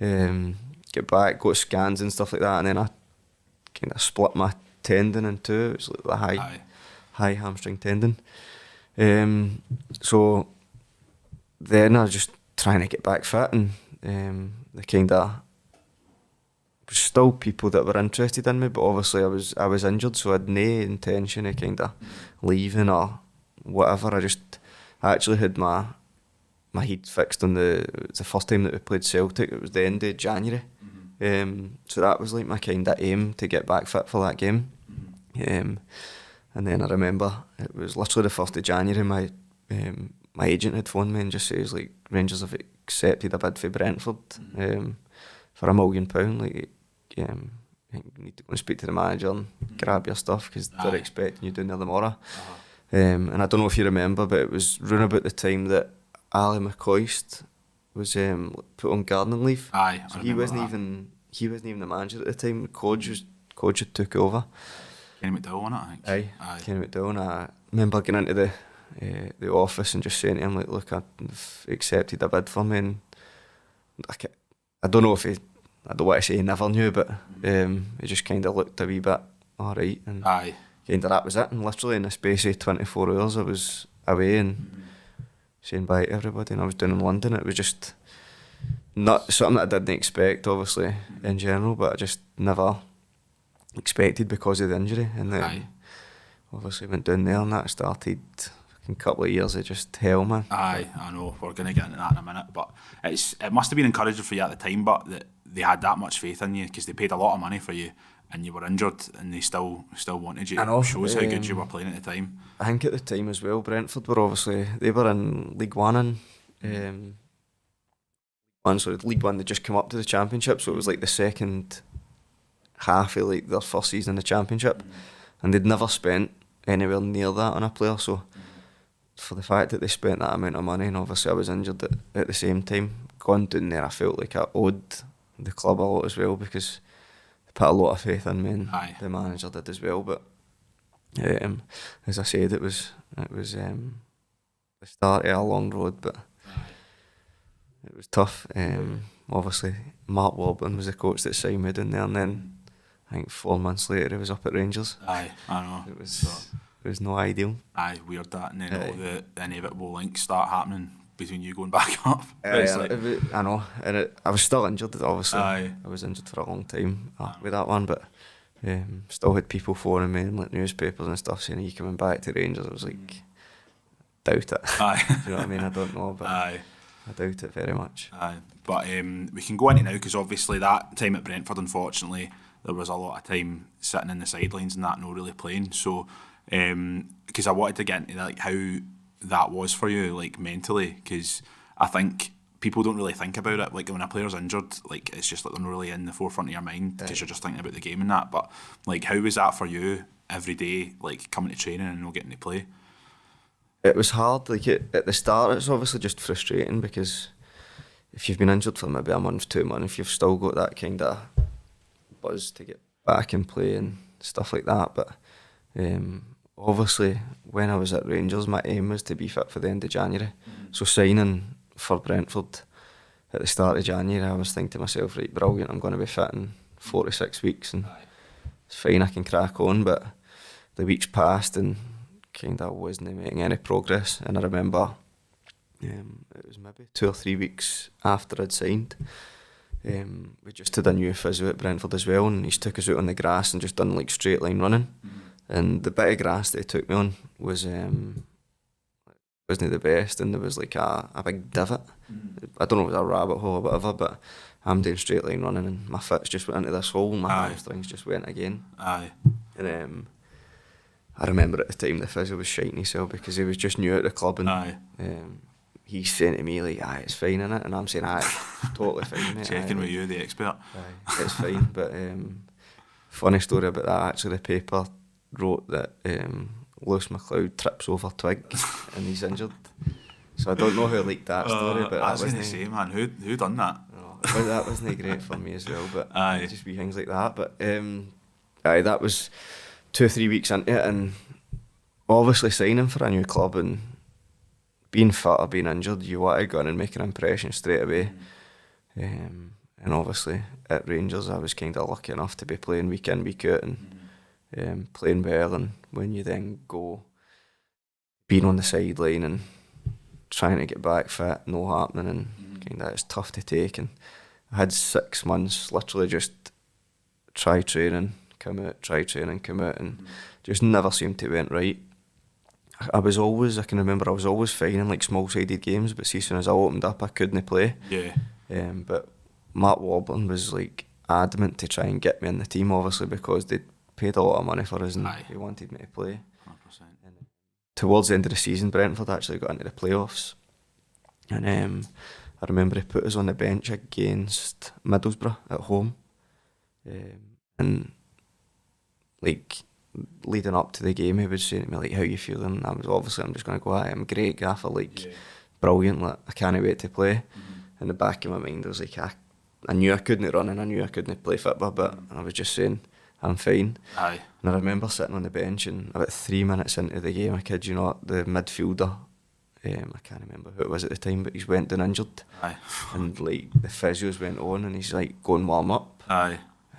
get back, go to scans and stuff like that, and then I kind of split my tendon in two. It was like the high hamstring tendon. So then I was just trying to get back fit, and the kind of still people that were interested in me, but obviously I was injured, so I had no intention of kind of leaving or whatever. I actually had my head fixed on the first time that we played Celtic. It was the end of January. So that was like my kind of aim, to get back fit for that game. And then I remember it was literally the 1st of January, my agent had phoned me and just says like, Rangers have accepted a bid for Brentford for £1 million. Like, I think you need to go and speak to the manager and grab your stuff because they're expecting you down there tomorrow. And I don't know if you remember, but it was round about the time that Ally McCoist was put on gardening leave. So he wasn't even the manager at the time. Coach had took over. Kenny McDowell on it, I think. Aye. Kenny McDowell. And I remember getting into the office and just saying to him, like, look, I've accepted a bid for me, and I don't know if I don't want to say he never knew, but he just kind of looked a wee bit alright, and kind of that was it. And literally in the space of 24 hours I was away and saying bye to everybody, and I was down in London. It was just not something that I didn't expect, obviously, in general, but I just never expected because of the injury. And then obviously went down there, and that started a couple of years of just hell, man. I know, we're going to get into that in a minute, but it must have been encouraging for you at the time, but that they had that much faith in you, because they paid a lot of money for you, and you were injured, and they still wanted you. I know, It shows how good you were playing at the time. I think at the time as well, Brentford were obviously, they were in League One League One, they just come up to the Championship, so it was like the second half of like their first season in the Championship, and they'd never spent anywhere near that on a player, so for the fact that they spent that amount of money, and obviously I was injured at the same time, going down there I felt like I owed the club a lot as well, because they put a lot of faith in me, and the manager did as well. But as I said, it was the start of a long road, but it was tough. Obviously Mark Warburton was the coach that signed me down there, and then I think 4 months later he was up at Rangers. I know. It was no ideal. Weird that, and then all the inevitable links start happening between you going back up. I know, and I was still injured, obviously. I was injured for a long time with that one, but still had people phoning me and like newspapers and stuff saying, "Are you coming back to Rangers?" I was like, doubt it. You know what I mean? I don't know, but I doubt it very much. But we can go into now, because obviously that time at Brentford, unfortunately, there was a lot of time sitting in the sidelines and that, not really playing. So, because I wanted to get into like how that was for you, like mentally, because I think people don't really think about it. Like when a player's injured, like it's just like they're not really in the forefront of your mind, because you're just thinking about the game and that. But like, how was that for you every day, like coming to training and not getting to play? It was hard. Like at the start, it's obviously just frustrating, because if you've been injured for maybe a month, 2 months, you've still got that kind of buzz to get back and play and stuff like that. But obviously, when I was at Rangers, my aim was to be fit for the end of January. So signing for Brentford at the start of January, I was thinking to myself, right, brilliant, I'm going to be fit in 4 to 6 weeks, and it's fine, I can crack on. But the weeks passed and kind of wasn't making any progress. And I remember it was maybe 2 or 3 weeks after I'd signed, we just had a new physio at Brentford as well, and he's took us out on the grass and just done like straight line running. And the bit of grass that he took me on wasn't the best, and there was like a big divot. I don't know if it was a rabbit hole or whatever, but I'm doing straight line running and my foot's just went into this hole and my hamstrings just went again. And I remember at the time the physio was shiting himself, because he was just new at the club, and he's saying to me like, it's fine, innit? And I'm saying, it's totally fine, mate. Checking with you, the expert. It's fine. But funny story about that, actually, the paper wrote that Lewis Macleod trips over twig and he's injured. So I don't know who leaked that story, but I was going to say, man, who done that? That wasn't great for me as well, but just wee things like that. But that was 2 or 3 weeks into it, and obviously signing for a new club and being fit or being injured, you want to go in and make an impression straight away. And obviously at Rangers, I was kind of lucky enough to be playing week in, week out, and playing well. And when you then go being on the sideline and trying to get back fit, no happening, and kind of it's tough to take. And I had 6 months literally just try training, come out, and just never seemed to went right. I can remember I was always fine in like small-sided games, but see, as soon as I opened up, I couldn't play. But Mark Warburton was like adamant to try and get me in the team, obviously, because they'd paid a lot of money for us and he wanted me to play. 100%. And towards the end of the season, Brentford actually got into the playoffs, and I remember he put us on the bench against Middlesbrough at home, and like leading up to the game, he was saying to me like, "How you feeling?" And I'm just going to go, "I'm great, Gaffer, like brilliant, like I can't wait to play." In the back of my mind, I was like, I knew I couldn't run and I knew I couldn't play football, but I was just saying, I'm fine. And I remember sitting on the bench, and about 3 minutes into the game, I kid you not, the midfielder, I can't remember who it was at the time, but he's went down injured. And like the physios went on, and he's like, "Go and warm up."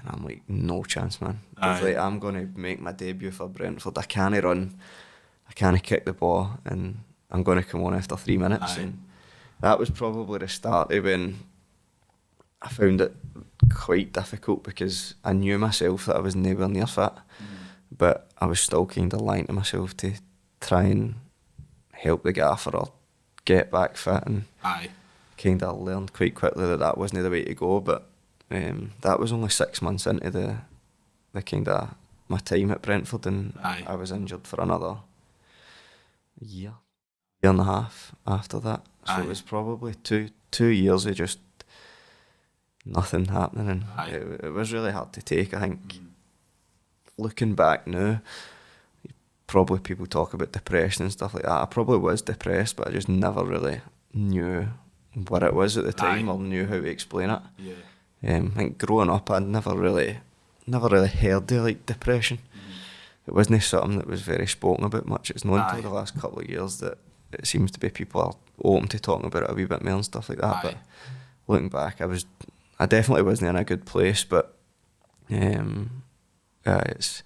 And I'm like, no chance, man. I was like, I'm going to make my debut for Brentford. I can't run, I can't kick the ball, and I'm going to come on after 3 minutes. And that was probably the start of when I found it quite difficult, because I knew myself that I was nowhere near fit, but I was still kind of lying to myself to try and help the gaffer or get back fit, and kind of learned quite quickly that wasn't the way to go. But that was only 6 months into the kind of my time at Brentford, and Aye. I was injured for another year and a half after that. So Aye. it was probably two years of just nothing happening, and Aye. it was really hard to take. I think looking back now, probably people talk about depression and stuff like that. I probably was depressed, but I just never really knew what it was at the time, Aye. or knew how to explain it. Yeah. I think growing up, I'd never really heard of like depression. It wasn't something that was very spoken about much. It's not until the last couple of years that it seems to be people are open to talking about it a wee bit more and stuff like that. Aye. But looking back, I definitely wasn't in a good place. But it's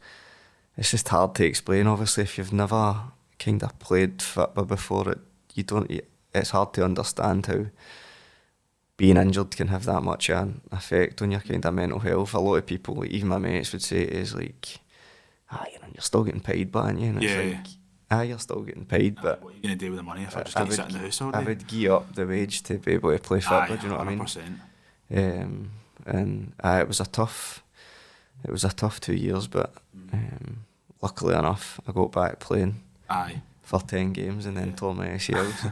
just hard to explain. Obviously, if you've never kind of played football before, it's hard to understand how being injured can have that much an effect on your kind of mental health. A lot of people, like even my mates, would say it is like, you're still getting paid, but aren't you? And it's like, you're still getting paid, but what are you going to do with the money if I just get to sit in the house all day? I would give up the wage to be able to play football. Do you know what I mean? 100%. And it was a tough 2 years, but luckily enough, I got back playing for 10 games and then tore my ACL. So.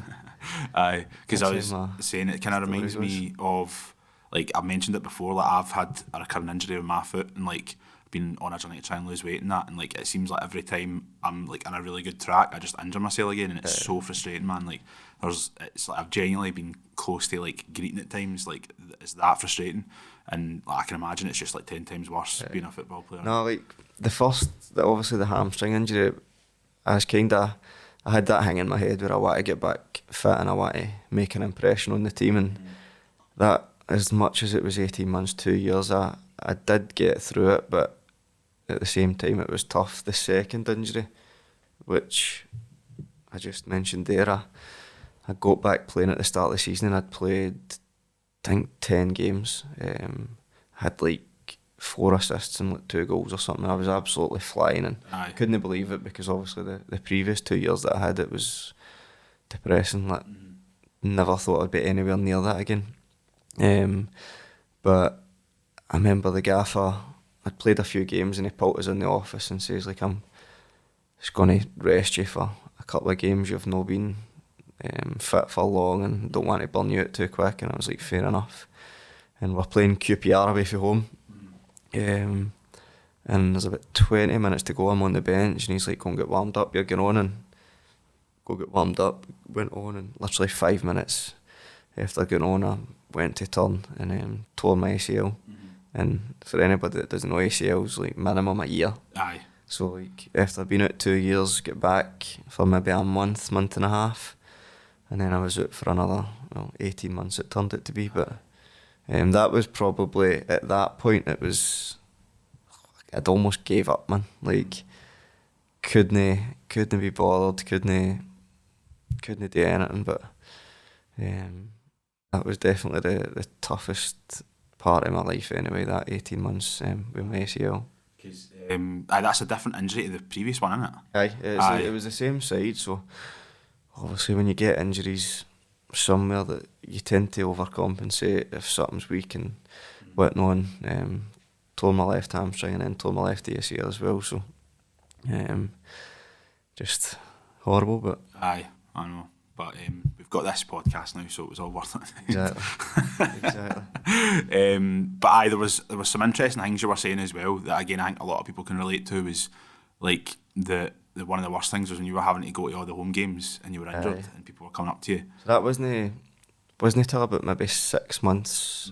Aye, because I That's was saying it kind of reminds me of, like, I've mentioned it before, like I've had a recurring injury with my foot and like been on a journey to try and lose weight and that, and like it seems like every time I'm like on a really good track I just injure myself again, and it's so frustrating, man. Like it's like I've genuinely been close to like greeting at times, like it's that frustrating, and like, I can imagine it's just like 10 times worse being a football player. No, like obviously the hamstring injury, I had that hang in my head where I want to get back fit and I want to make an impression on the team, and that, as much as it was 18 months, 2 years, I did get through it, but at the same time it was tough. The second injury, which I just mentioned there, I got back playing at the start of the season and I'd played, I think, 10 games, had like 4 assists and like 2 goals or something. I was absolutely flying, and I couldn't believe it, because obviously the previous 2 years that I had, it was depressing. Like, never thought I'd be anywhere near that again. But I remember the gaffer, I'd played a few games and he pulled us in the office and says like, I'm just going to rest you for a couple of games. You've not been fit for long and don't want to burn you out too quick. And I was like, fair enough. And we're playing QPR away from home. And there's about 20 minutes to go. I'm on the bench and he's like, go and get warmed up, you're going on. And go get warmed up, went on, and literally 5 minutes after going on, I went to turn and tore my ACL. And for anybody that doesn't know, ACL's like minimum a year. Aye. So like after being out 2 years, get back for maybe a month and a half, and then I was out for another 18 months it turned out to be. But that was probably, at that point, I'd almost gave up, man. Like couldn't be bothered, couldn't do anything. But that was definitely the toughest part of my life anyway, that 18 months with my ACL. That's a different injury to the previous one, isn't it? Aye, it was the same side, so obviously when you get injuries somewhere, that you tend to overcompensate if something's weak and whatnot. Tore my left hamstring and then tore my left ACL as well, so just horrible. But aye, I know. But we've got this podcast now, so it was all worth it. Exactly. But aye, there was some interesting things you were saying as well that, again, I think a lot of people can relate to. Was like the one of the worst things was when you were having to go to all the home games and you were injured and people were coming up to you. So that wasn't till about maybe 6 months.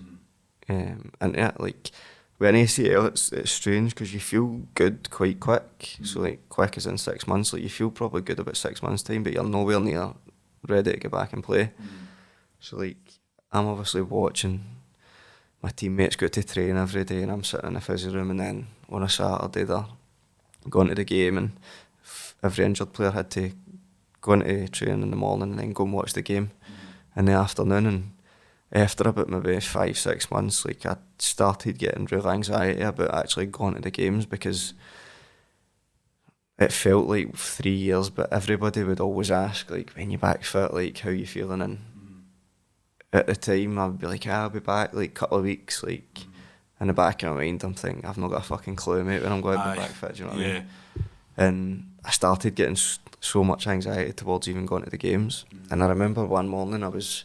And yeah, like with an ACL, it's strange because you feel good quite quick. So like quick as in 6 months, like you feel probably good about 6 months time, but you're nowhere near ready to get back and play. So like I'm obviously watching my teammates go to train every day and I'm sitting in the physio room, and then on a Saturday they're going to the game, and every injured player had to go into training in the morning and then go and watch the game in the afternoon. And after about maybe 5-6 months, like I started getting real anxiety about actually going to the games, because it felt like 3 years, but everybody would always ask, like, when you're back fit, like, how you feeling? And at the time, I'd be like, I'll be back, like, a couple of weeks, like, in the back of my mind, I'm thinking, I've not got a fucking clue, mate, when I'm going to be back fit, do you know what I mean? And I started getting so much anxiety towards even going to the games. And I remember one morning I was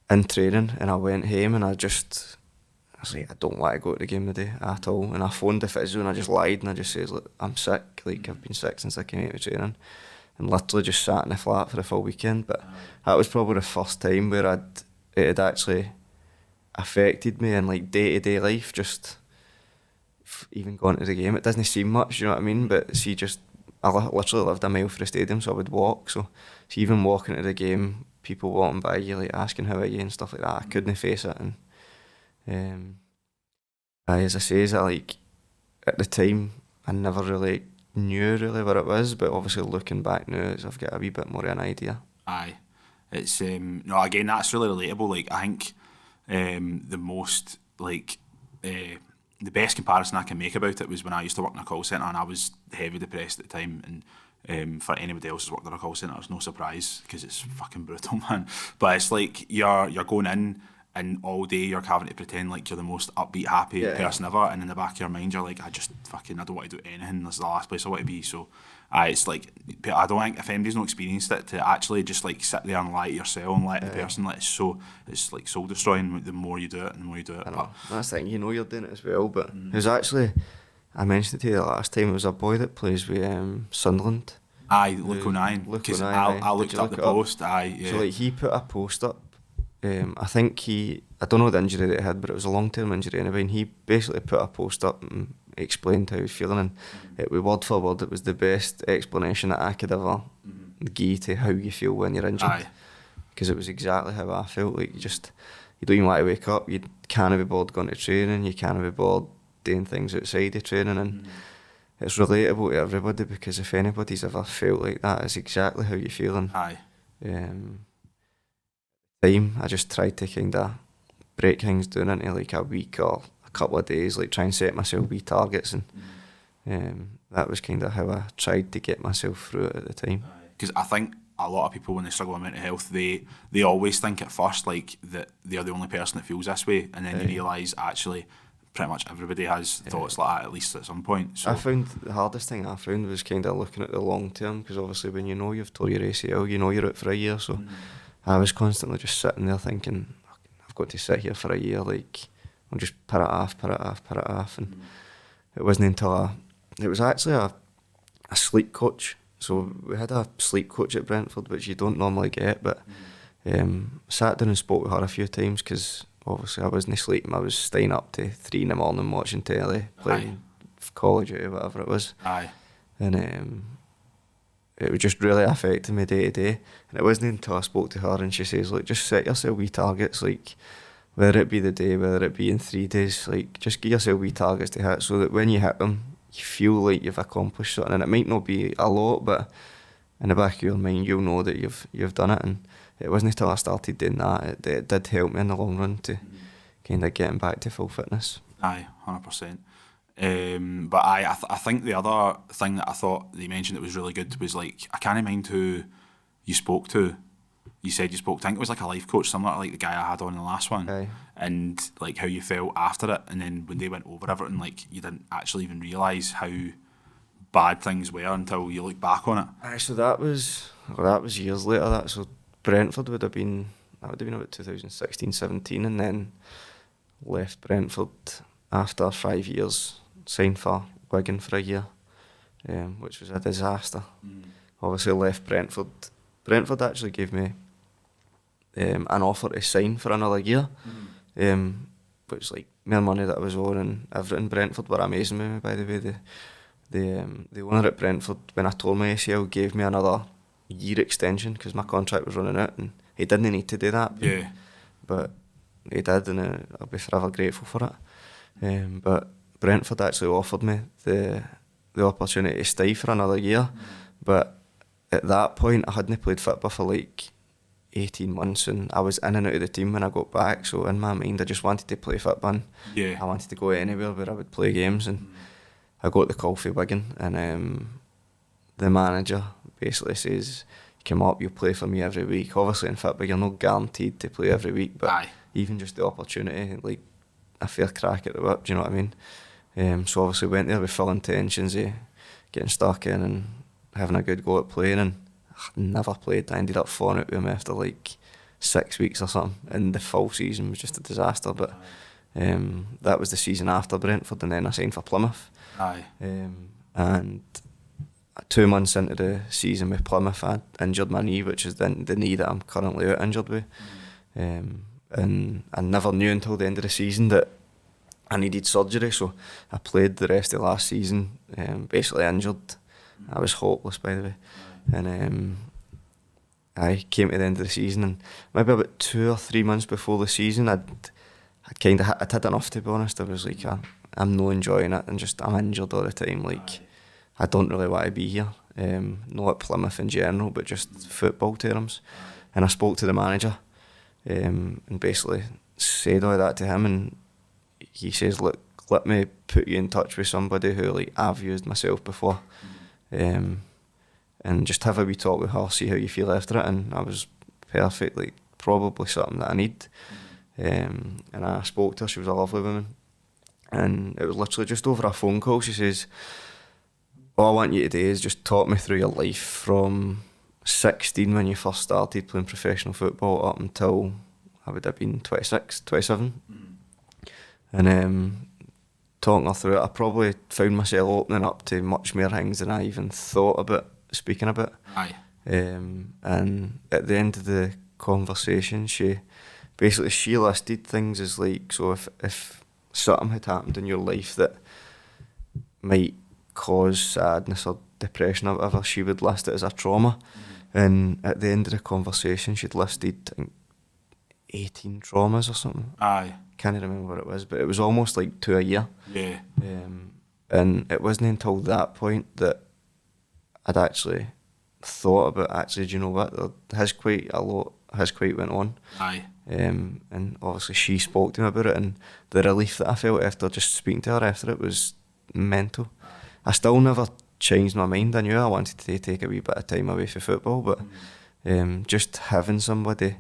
in training and I went home and I was like, I don't want to go to the game today at all. And I phoned the physio and I just lied and I just says, look, I'm sick, like I've been sick since I came out of training. And literally just sat in the flat for the full weekend. But that was probably the first time where it had actually affected me in like day-to-day life, just even going to the game. It doesn't seem much, you know what I mean? But see, I literally lived a mile from the stadium, so I would walk. So even walking to the game, people walking by you, like asking how are you and stuff like that, I couldn't face it. And as I say, like at the time, I never really knew really what it was, but obviously looking back now, I've got a wee bit more of an idea. Aye, it's no, again, that's really relatable. Like I think the most like the best comparison I can make about it was when I used to work in a call centre and I was heavy depressed at the time. And for anybody else who's worked in a call centre, it's no surprise because it's fucking brutal, man. But it's like you're going in and all day you're having to pretend like you're the most upbeat, happy person ever, and in the back of your mind you're like, I don't want to do anything. This is the last place I want to be. So, it's like I don't think if anybody's not experienced it, to actually just like sit there and lie to yourself and lie to the person, like it's like soul destroying. The more you do it, and the more you do it. I know. That's the thing, you know you're doing it as well. But it was actually, I mentioned it to you the last time, it was a boy that plays with Sunderland. Aye, Luke O'Nien. Because I looked up the post. Aye, yeah. So like he put a post up. I think I don't know the injury that he had, but it was a long-term injury anyway, and he basically put a post up and explained how he was feeling, and it was word for word, it was the best explanation that I could ever give to how you feel when you're injured. Because it was exactly how I felt, like you don't even want to wake up, you can't be bored going to training, you can't be bored doing things outside of training, and it's relatable to everybody, because if anybody's ever felt like that, it's exactly how you're feeling. Time, I just tried to kind of break things down into like a week or a couple of days, like try and set myself wee targets, and that was kind of how I tried to get myself through it at the time. Because I think a lot of people, when they struggle with mental health, they always think at first like that they're the only person that feels this way, and then you realise actually pretty much everybody has thoughts like that at least at some point. So I found the hardest thing I found was kind of looking at the long term, because obviously when you know you've tore your ACL, you know you're out for a year, so I was constantly just sitting there thinking, I've got to sit here for a year, like I'll just put it off, and it wasn't until it was actually a sleep coach. So we had a sleep coach at Brentford, which you don't normally get, but sat down and spoke with her a few times, because obviously I wasn't sleeping, I was staying up to 3 in the morning watching telly, playing Call of Duty, whatever it was. And it was just really affecting me day to day. And it wasn't until I spoke to her and she says, like, just set yourself wee targets, like whether it be the day, whether it be in 3 days, like just give yourself wee targets to hit, so that when you hit them, you feel like you've accomplished something. And it might not be a lot, but in the back of your mind, you'll know that you've done it. And it wasn't until I started doing that, it did help me in the long run to kind of getting back to full fitness. 100%. But I think the other thing that I thought that you mentioned that was really good was, like, I can't mind who you spoke to. You said you spoke to, I think it was like a life coach, similar to like the guy I had on in the last one. And like how you felt after it, and then when they went over everything, like you didn't actually even realise how bad things were until you look back on it. So that was years later. So Brentford would have been about 2016-17, and then left Brentford after 5 years, signed for Wigan for a year, which was a disaster. Obviously left Brentford. Brentford actually gave me an offer to sign for another year, which like more money that I was on and everything. Brentford were amazing with me, by the way. The owner at Brentford, when I tore my ACL, gave me another year extension because my contract was running out, and he didn't need to do that. But he did, and I'll be forever grateful for it. But Brentford actually offered me the opportunity to stay for another year, but at that point I hadn't played football for like 18 months, and I was in and out of the team when I got back, so in my mind I just wanted to play football. I wanted to go anywhere where I would play games, and I got the call for Wigan, and the manager basically says, come up, you'll play for me every week. Obviously in football you're not guaranteed to play every week, but even just the opportunity, like a fair crack at the whip. Do you know what I mean? So obviously went there with full intentions of getting stuck in and having a good go at playing, and never played. I ended up falling out with him after like 6 weeks or something, and the full season was just a disaster. But that was the season after Brentford, and then I signed for Plymouth. And 2 months into the season with Plymouth, I injured my knee, which is the knee that I'm currently out injured with. And I never knew until the end of the season that I needed surgery, so I played the rest of last season basically injured. I was hopeless, by the way. And I came to the end of the season, and maybe about 2 or 3 months before the season, I'd had enough, to be honest. I was like, I'm not enjoying it, and just I'm injured all the time. Like, I don't really want to be here. Not at Plymouth in general, but just football terms. And I spoke to the manager, and basically said all that to him, and he says, look, let me put you in touch with somebody who, like, I've used myself before, and just have a wee talk with her, see how you feel after it. And I was perfect, like, probably something that I need. And I spoke to her. She was a lovely woman, and it was literally just over a phone call. She says, all I want you to do is just talk me through your life from 16 when you first started playing professional football up until I would have been 26, 27. And talking her through it, I probably found myself opening up to much more things than I even thought about speaking about. And at the end of the conversation, she listed things as like, so if something had happened in your life that might cause sadness or depression or whatever, she would list it as a trauma. And at the end of the conversation, she'd listed, I think, 18 traumas or something. Can't remember what it was, but it was almost like 2 a year. And it wasn't until that point that I'd actually thought about, do you know what, there has quite went on. And obviously she spoke to me about it, and the relief that I felt after just speaking to her after it was mental. I still never changed my mind. I knew I wanted to take a wee bit of time away from football, but just having somebody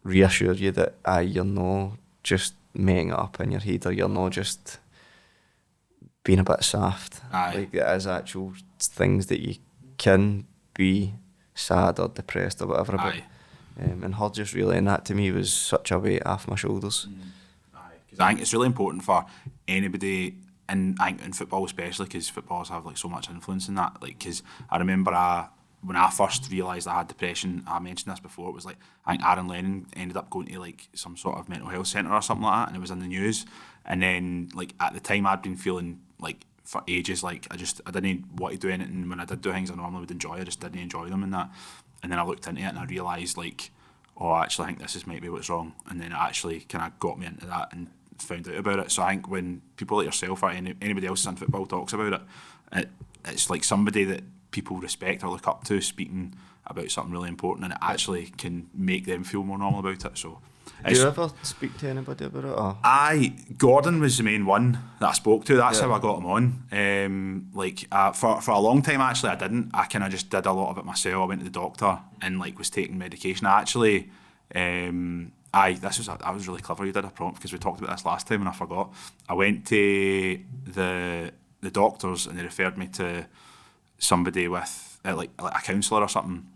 reassure you that you're not just making it up in your head, or you're not just being a bit soft. Like, there is actual things that you can be sad or depressed or whatever about. And her just relaying that to me was such a weight off my shoulders. Because I think it's really important for anybody, and I think in football especially, because footballers have like so much influence in that. Like, because I remember when I first realised I had depression, I mentioned this before, it was like, I think Aaron Lennon ended up going to like some sort of mental health centre or something like that, and it was in the news. And then, like, at the time, I'd been feeling like for ages like I didn't want to do anything. And when I did do things I normally would enjoy, I just didn't enjoy them and that. And then I looked into it and I realised, like, oh, actually, I think this is maybe what's wrong. And then it actually kind of got me into that and found out about it. So I think when people like yourself or anybody else in football talks about it, it's like somebody that people respect or look up to speaking about something really important, and it actually can make them feel more normal about it. So, do you ever speak to anybody about it? Or? Gordon was the main one that I spoke to. That's how I got him on. For a long time, actually, I didn't. I kind of just did a lot of it myself. I went to the doctor and like was taking medication. I actually, that was really clever. You did a prompt, because we talked about this last time and I forgot. I went to the doctors and they referred me to somebody with like a counsellor or something,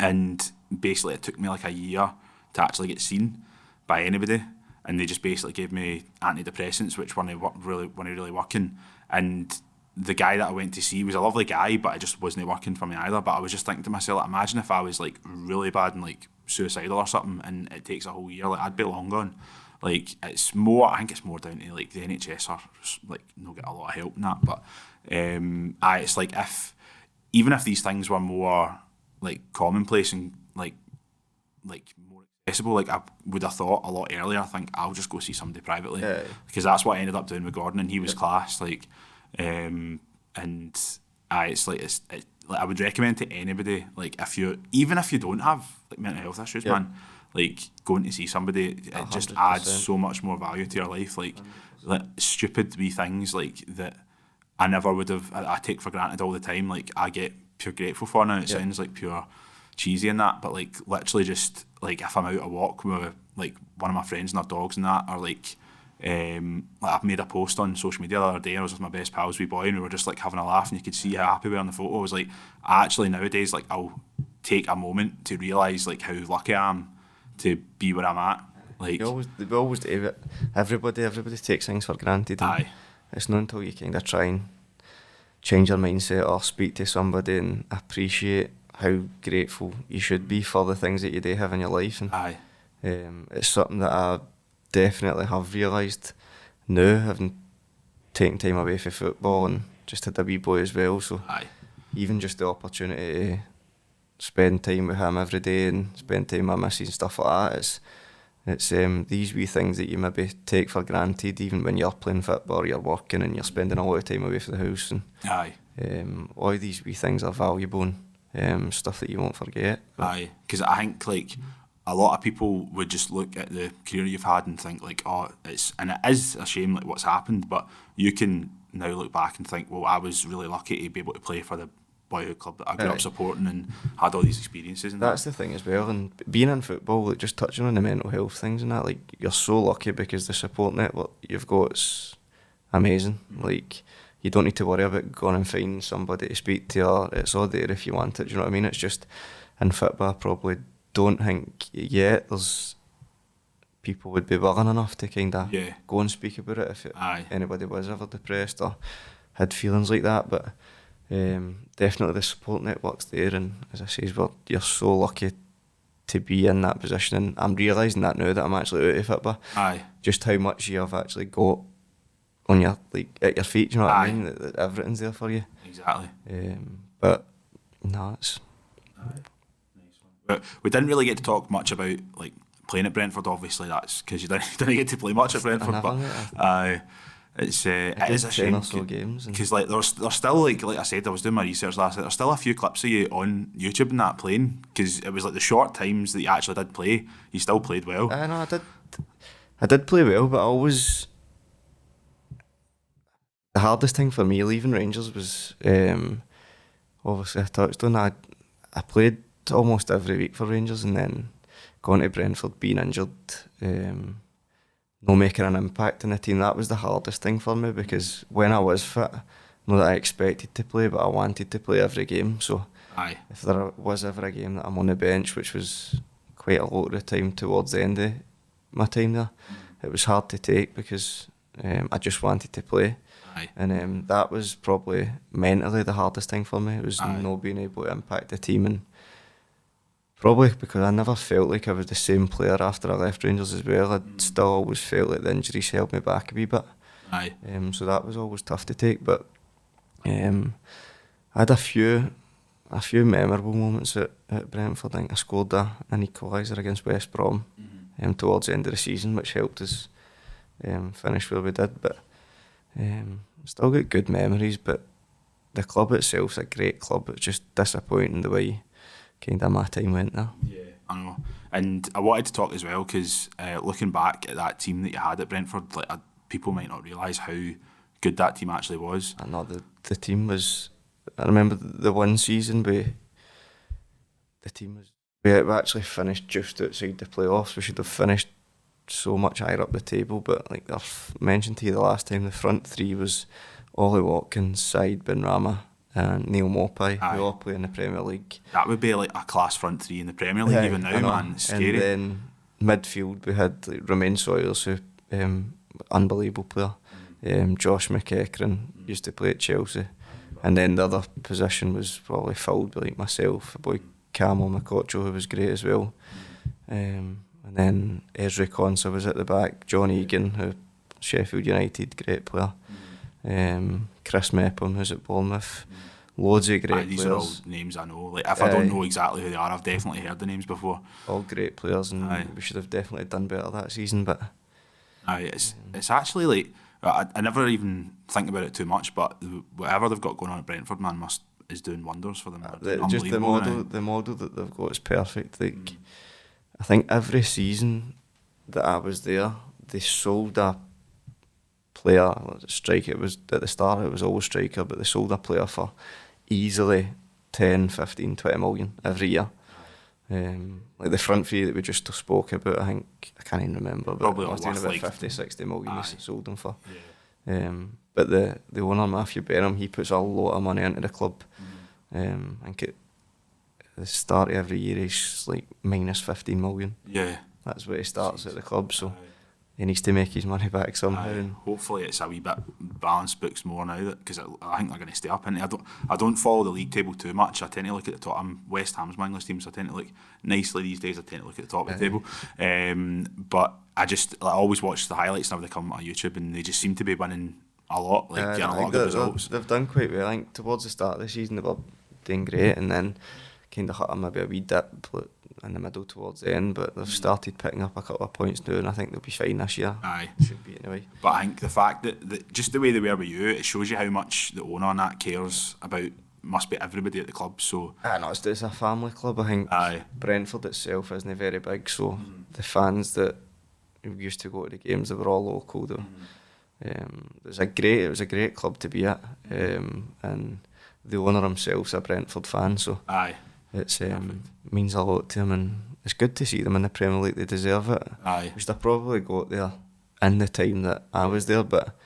and basically it took me like a year to actually get seen by anybody, and they just basically gave me antidepressants, which weren't really working. And the guy that I went to see was a lovely guy, but it just wasn't working for me either. But I was just thinking to myself, like, imagine if I was like really bad and like suicidal or something, and it takes a whole year, like, I'd be long gone. Like, I think it's more down to like the NHS are like not get a lot of help in that. But it's like, even if these things were more like commonplace and like more accessible, like, I would have thought a lot earlier, I think I'll just go see somebody privately, because that's what I ended up doing with Gordon, and he was class. Like, it's like I would recommend to anybody, like, even if you don't have like mental health issues, man, like, going to see somebody, it 100%. Just adds so much more value to your life. Like stupid wee things like that I never would have, I take for granted all the time, like, I get pure grateful for now. It sounds like pure cheesy and that, but like literally just like if I'm out a walk with like one of my friends and their dogs and that, or like Like I've made a post on social media the other day, and I was with my best pal's wee boy, and we were just like having a laugh, and you could see how happy we were on the photo. I was like, actually nowadays, like I'll take a moment to realise like how lucky I am to be where I'm at. Like, we always do it. Everybody takes things for granted. And aye, it's not until you kind of try and change your mindset or speak to somebody and appreciate how grateful you should be for the things that you do have in your life. And aye, it's something that I definitely have realised now, having taken time away from football and just had a wee boy as well. So aye, even just the opportunity to spend time with him every day and spend time with my missus and stuff like that, it's these wee things that you maybe take for granted, even when you're playing football or you're working and you're spending a lot of time away from the house. And aye. all of these wee things are valuable and stuff that you won't forget. Aye, because I think like a lot of people would just look at the career you've had and think like, oh, it is a shame like what's happened, but you can now look back and think, well, I was really lucky to be able to play for the boyhood club that I grew up supporting and had all these experiences. And that's the thing as well. And being in football, like just touching on the mental health things and that, like you're so lucky because the support network you've got is amazing. Like you don't need to worry about going and finding somebody to speak to, or it's all there if you want it. Do you know what I mean? It's just in football, I probably don't think yet there's people would be willing enough to kind of go and speak about it if anybody was ever depressed or had feelings like that. But definitely the support network's there, and as I say, you're so lucky to be in that position, and I'm realising that now that I'm actually out of football. Just how much you have actually got on your at your feet. Do you know what I mean? That everything's there for you. Exactly. But no, it's. But we didn't really get to talk much about like playing at Brentford. Obviously, that's because you didn't get to play much at Brentford. But it is a shame because like there's still like I said, I was doing my research last night. There's still a few clips of you on YouTube and that playing, because it was like the short times that you actually did play, you still played well. No, I did play well, but the hardest thing for me leaving Rangers was obviously I touched on that. I played almost every week for Rangers, and then going to Brentford, being injured, no making an impact in the team. That was the hardest thing for me, because when I was fit, not that I expected to play, but I wanted to play every game. So if there was ever a game that I'm on the bench, which was quite a lot of the time towards the end of my time there, it was hard to take because I just wanted to play. And that was probably mentally the hardest thing for me. It was not being able to impact the team, and probably because I never felt like I was the same player after I left Rangers as well. I'd still always felt like the injuries held me back a wee bit. So that was always tough to take. But I had a few memorable moments at Brentford. I think I scored an equaliser against West Brom towards the end of the season, which helped us finish where we did. But still got good memories. But the club itself's a great club. It's just disappointing the way kind of my time went there. Yeah, I know. And I wanted to talk as well because looking back at that team that you had at Brentford, like people might not realise how good that team actually was. I know the team was. I remember the one season we actually finished just outside the playoffs. We should have finished so much higher up the table, but like I've mentioned to you the last time, the front three was Ollie Watkins, Said Benrahma, and Neil Maupay, who all play in the Premier League. That would be like a class front three in the Premier League even now, man. It's scary. And then midfield we had like Romain Sawyers, who unbelievable player. Josh McEachran used to play at Chelsea. And then the other position was probably filled by like myself, a boy Camel McCocho, who was great as well. And then Ezra Konsa was at the back, John Egan, who Sheffield United, great player. Chris Mepham, who's at Bournemouth. Loads of great these players. Are all names I know. Like if I don't know exactly who they are, I've definitely heard the names before. All great players, and we should have definitely done better that season. But it's actually like I never even think about it too much. But whatever they've got going on at Brentford, man, is doing wonders for them. Just the model that they've got is perfect. Like I think every season that I was there, they sold a player, striker. It was at the start, it was always striker, but they sold a player for easily 10, 15, 20 million every year. Like the front three that we just spoke about, I think, I can't even remember, but Probably I was all doing worth about like 50, 60 million Aye. they sold them for. Yeah. But the owner, Matthew Benham, he puts a lot of money into the club. I think at the start of every year he's like minus 15 million. Yeah. That's where he starts at the club, so Aye. he needs to make his money back somehow. Aye. And Hopefully it's a wee bit balanced books more now, because I think they're going to stay up. And I don't follow the league table too much. I tend to look at the top. West Ham's my English team, so I tend to look nicely these days. I tend to look at the top of the table. But I always watch the highlights whenever they come on YouTube, and they just seem to be winning a lot, like getting a lot of good results. They've done quite well. I think towards the start of the season they were doing great, and then kind of hit maybe a wee dip in the middle towards the end, but they've started picking up a couple of points now, and I think they'll be fine this year. Aye. Should be anyway. But I think the fact that just the way they were with you, it shows you how much the owner and that cares about, must be everybody at the club. So No, it's a family club. I think Aye. Brentford itself isn't very big, so the fans that used to go to the games, they were all local though. It was a great club to be at, and the owner himself's a Brentford fan, so Aye. it's means a lot to him, and it's good to see them in the Premier League. They deserve it. Aye. We should have probably got there in the time that I was there, but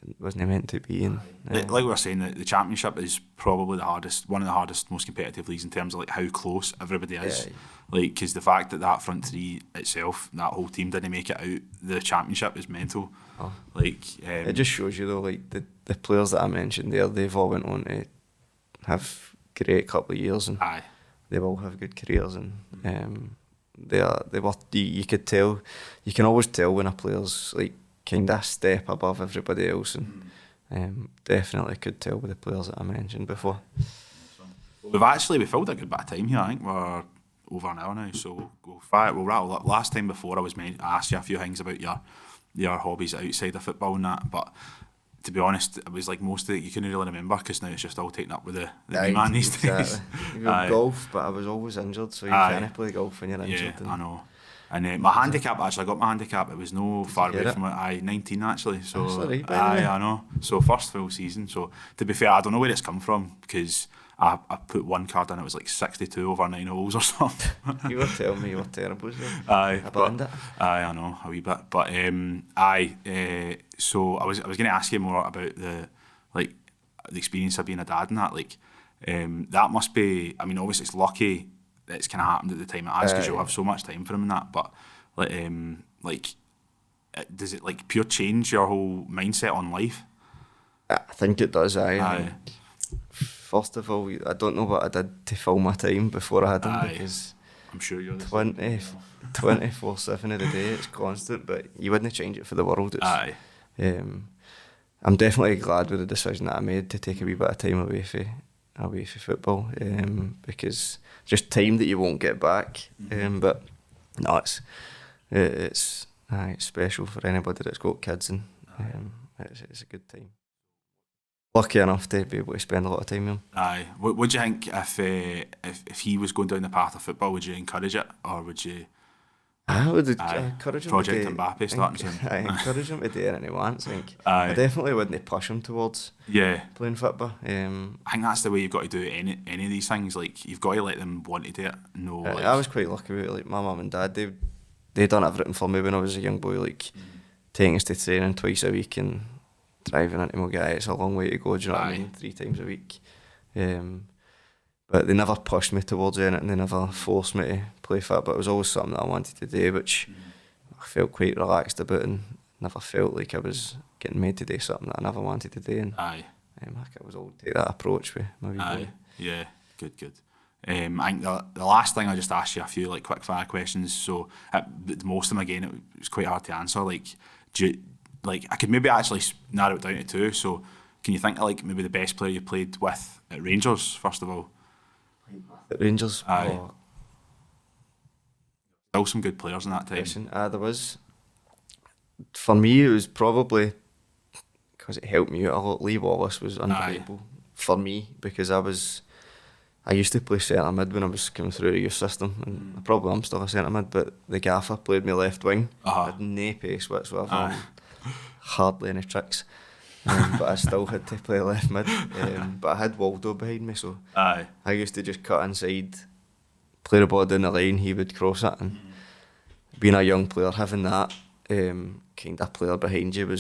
it wasn't meant to be. And Like we were saying, the Championship is probably one of the hardest, most competitive leagues in terms of like how close everybody is. Yeah. Like, because the fact that front three itself, that whole team didn't make it out the Championship is mental. Oh. Like, it just shows you though, like the players that I mentioned there, they've all went on to have great couple of years, and aye. they will have good careers, and you could tell, you can always tell when a player's like kind of a step above everybody else, and definitely could tell with the players that I mentioned before. We filled a good bit of time here. I think we're over an hour now, so we'll rattle up. Last time before I asked you a few things about your hobbies outside of football and that, but to be honest, it was like most of it you couldn't really remember, because now it's just all taken up with the wee man these days. Golf, but I was always injured, so you can't play golf when you're injured. Yeah, I know. And my handicap, actually, I got my handicap. It was no far away from it. 19 actually. So I know. So first full season. So to be fair, I don't know where it's come from, because I put one card in. It was like 62 over 9 holes or something. You were telling me you were terrible. Aye, I know a wee bit. But so I was going to ask you more about the experience of being a dad and that. Like, that must be. I mean, obviously it's lucky that it's kind of happened at the time it has, because you'll have so much time for him and that. But does it like pure change your whole mindset on life? I think it does. Aye. First of all, I don't know what I did to fill my time before I had him, because I'm sure you're 24/7 of the day, it's constant, but you wouldn't change it for the world. Aye. I'm definitely glad with the decision that I made to take a wee bit of time away for football, because just time that you won't get back. But no, it's special for anybody that's got kids, and it's a good time. Lucky enough to be able to spend a lot of time with him. Aye. Would you think if he was going down the path of football, would you encourage it, or would you? I would encourage him. Project Mbappe starting soon. I encourage him to do anything he wants. I think. Aye. I definitely wouldn't push him towards playing football. I think that's the way you've got to do any of these things. Like, you've got to let them want to do it. No, I was quite lucky with it. Like, my mum and dad, they done everything for me when I was a young boy. Like, taking us to training twice a week and driving into Macleod. It's a long way to go. Do you know what I mean? 3 times a week. But they never pushed me towards anything. They never forced me to play football. It was always something that I wanted to do, which I felt quite relaxed about, and never felt like I was getting made to do something that I never wanted to do. And I was always take that approach with my wee boy. Yeah, good. I think the last thing, I just asked you a few like quick fire questions. So most of them, again, it was quite hard to answer. Like, I could maybe actually narrow it down to 2. So can you think of like maybe the best player you played with at Rangers, first of all? At Rangers? Aye. Still some good players in that time. There was. For me, it was probably because it helped me out a lot. Lee Wallace was unbelievable for me, because I used to play centre mid when I was coming through the youth system, and probably I'm still a centre mid, but the gaffer played me left wing. I had no pace whatsoever, hardly any tricks. But I still had to play left mid. But I had Waldo behind me, so I used to just cut inside play the ball down the line, he would cross it. And being a young player, having that kind of player behind you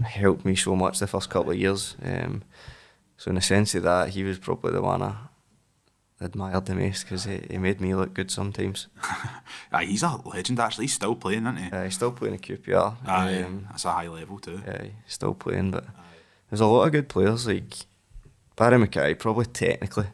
helped me so much the first couple of years. So in the sense of that, he was probably the one I admired the most, because he made me look good sometimes. He's a legend actually. He's still playing, isn't he? He's still playing at QPR. That's a high level too. He's still playing, but there's a lot of good players, like Barry McKay, probably technically.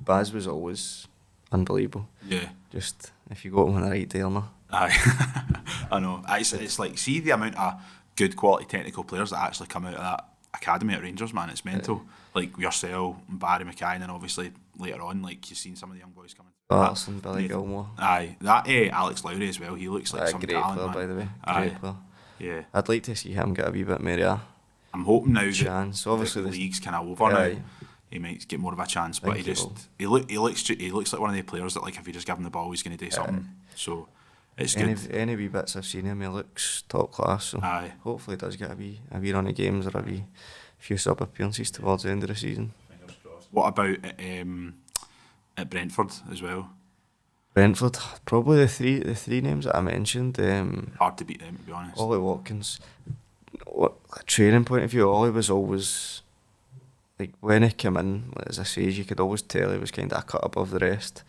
Baz was always unbelievable. Yeah. Just if you got him on the right day or not. I know. It's like, see the amount of good quality technical players that actually come out of that academy at Rangers, man. It's mental. Like yourself and Barry McKay, and then obviously later on, like you've seen some of the young boys coming. Barson, Billy Gilmore. That Alex Lowry as well. He looks like some great talent, player, man. by the way. Great player. Yeah. I'd like to see him get a wee bit more I'm hoping now chance. Obviously, the league's kind of over now. He might get more of a chance, but he looks like one of the players that, like, if you just give him the ball, he's going to do something. So it's good. Any wee bits I've seen him, he looks top class. So hopefully, he does get a wee run of games or a few sub appearances towards the end of the season. Fingers crossed. What about at Brentford as well? Brentford, probably the three names that I mentioned. Hard to beat them, to be honest. Ollie Watkins. A training point of view, Ollie was always, like, when he came in, as I say, you could always tell he was kind of a cut above the rest.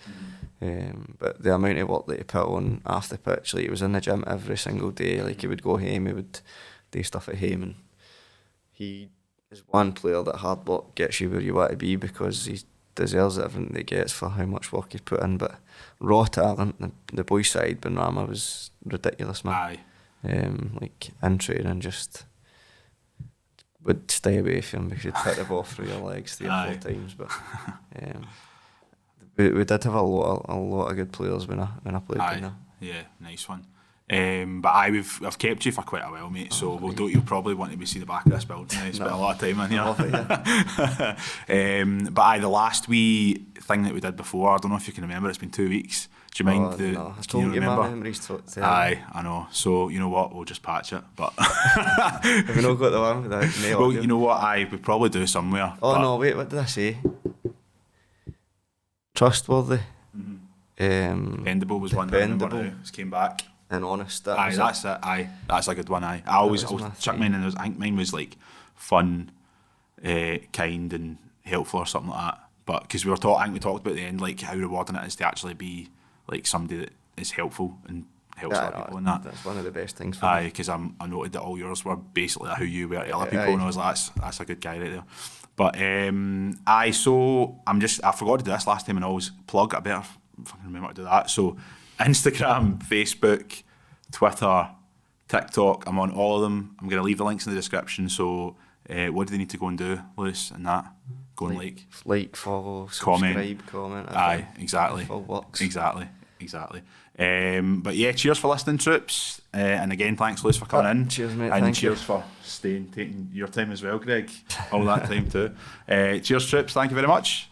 But the amount of work that he put on off the pitch, like, he was in the gym every single day. Like, he would go home, he would do stuff at home, and he is one player that hard work gets you where you want to be, because he deserves everything he gets for how much work he's put in. But raw talent, the boys' side, Ben Rama was ridiculous, man. Like, in training, just would stay away from him because he'd hit the ball through your legs 3 or 4 times. But we did have a lot of good players when I played there. Yeah, nice one. But I've kept you for quite a while, mate. So you'll probably want to see the back of this building. I spent a lot of time in here. But the last wee thing that we did before, I don't know if you can remember. It's been 2 weeks. Do you mind? No, I told you my memories to I know. So you know what? We'll just patch it. But have we not got the one without nail? Well, you know what? We probably do somewhere. No, wait. What did I say? Trustworthy. Dependable was one. Dependable. Just came back. And honest. That's it. That's a good one. I always chuck mine in. I think mine was like fun, kind, and helpful or something like that. But because we talked about at the end, like how rewarding it is to actually be like somebody that is helpful and helps other people in that. That's one of the best things for me. Because I noted that all yours were basically how you were to other people, and I was like, that's a good guy right there. But I forgot to do this last time, and I always plug. I better fucking remember to do that. So Instagram, Facebook, Twitter, TikTok, I'm on all of them. I'm going to leave the links in the description. So what do they need to go and do, Lewis, and that? Go and like, follow, subscribe, comment. Exactly. Full works. Exactly. But yeah, cheers for listening, troops. And again, thanks, Lewis, for coming in. Cheers, mate. And cheers for taking your time as well, Greg. All that time too. Cheers, troops. Thank you very much.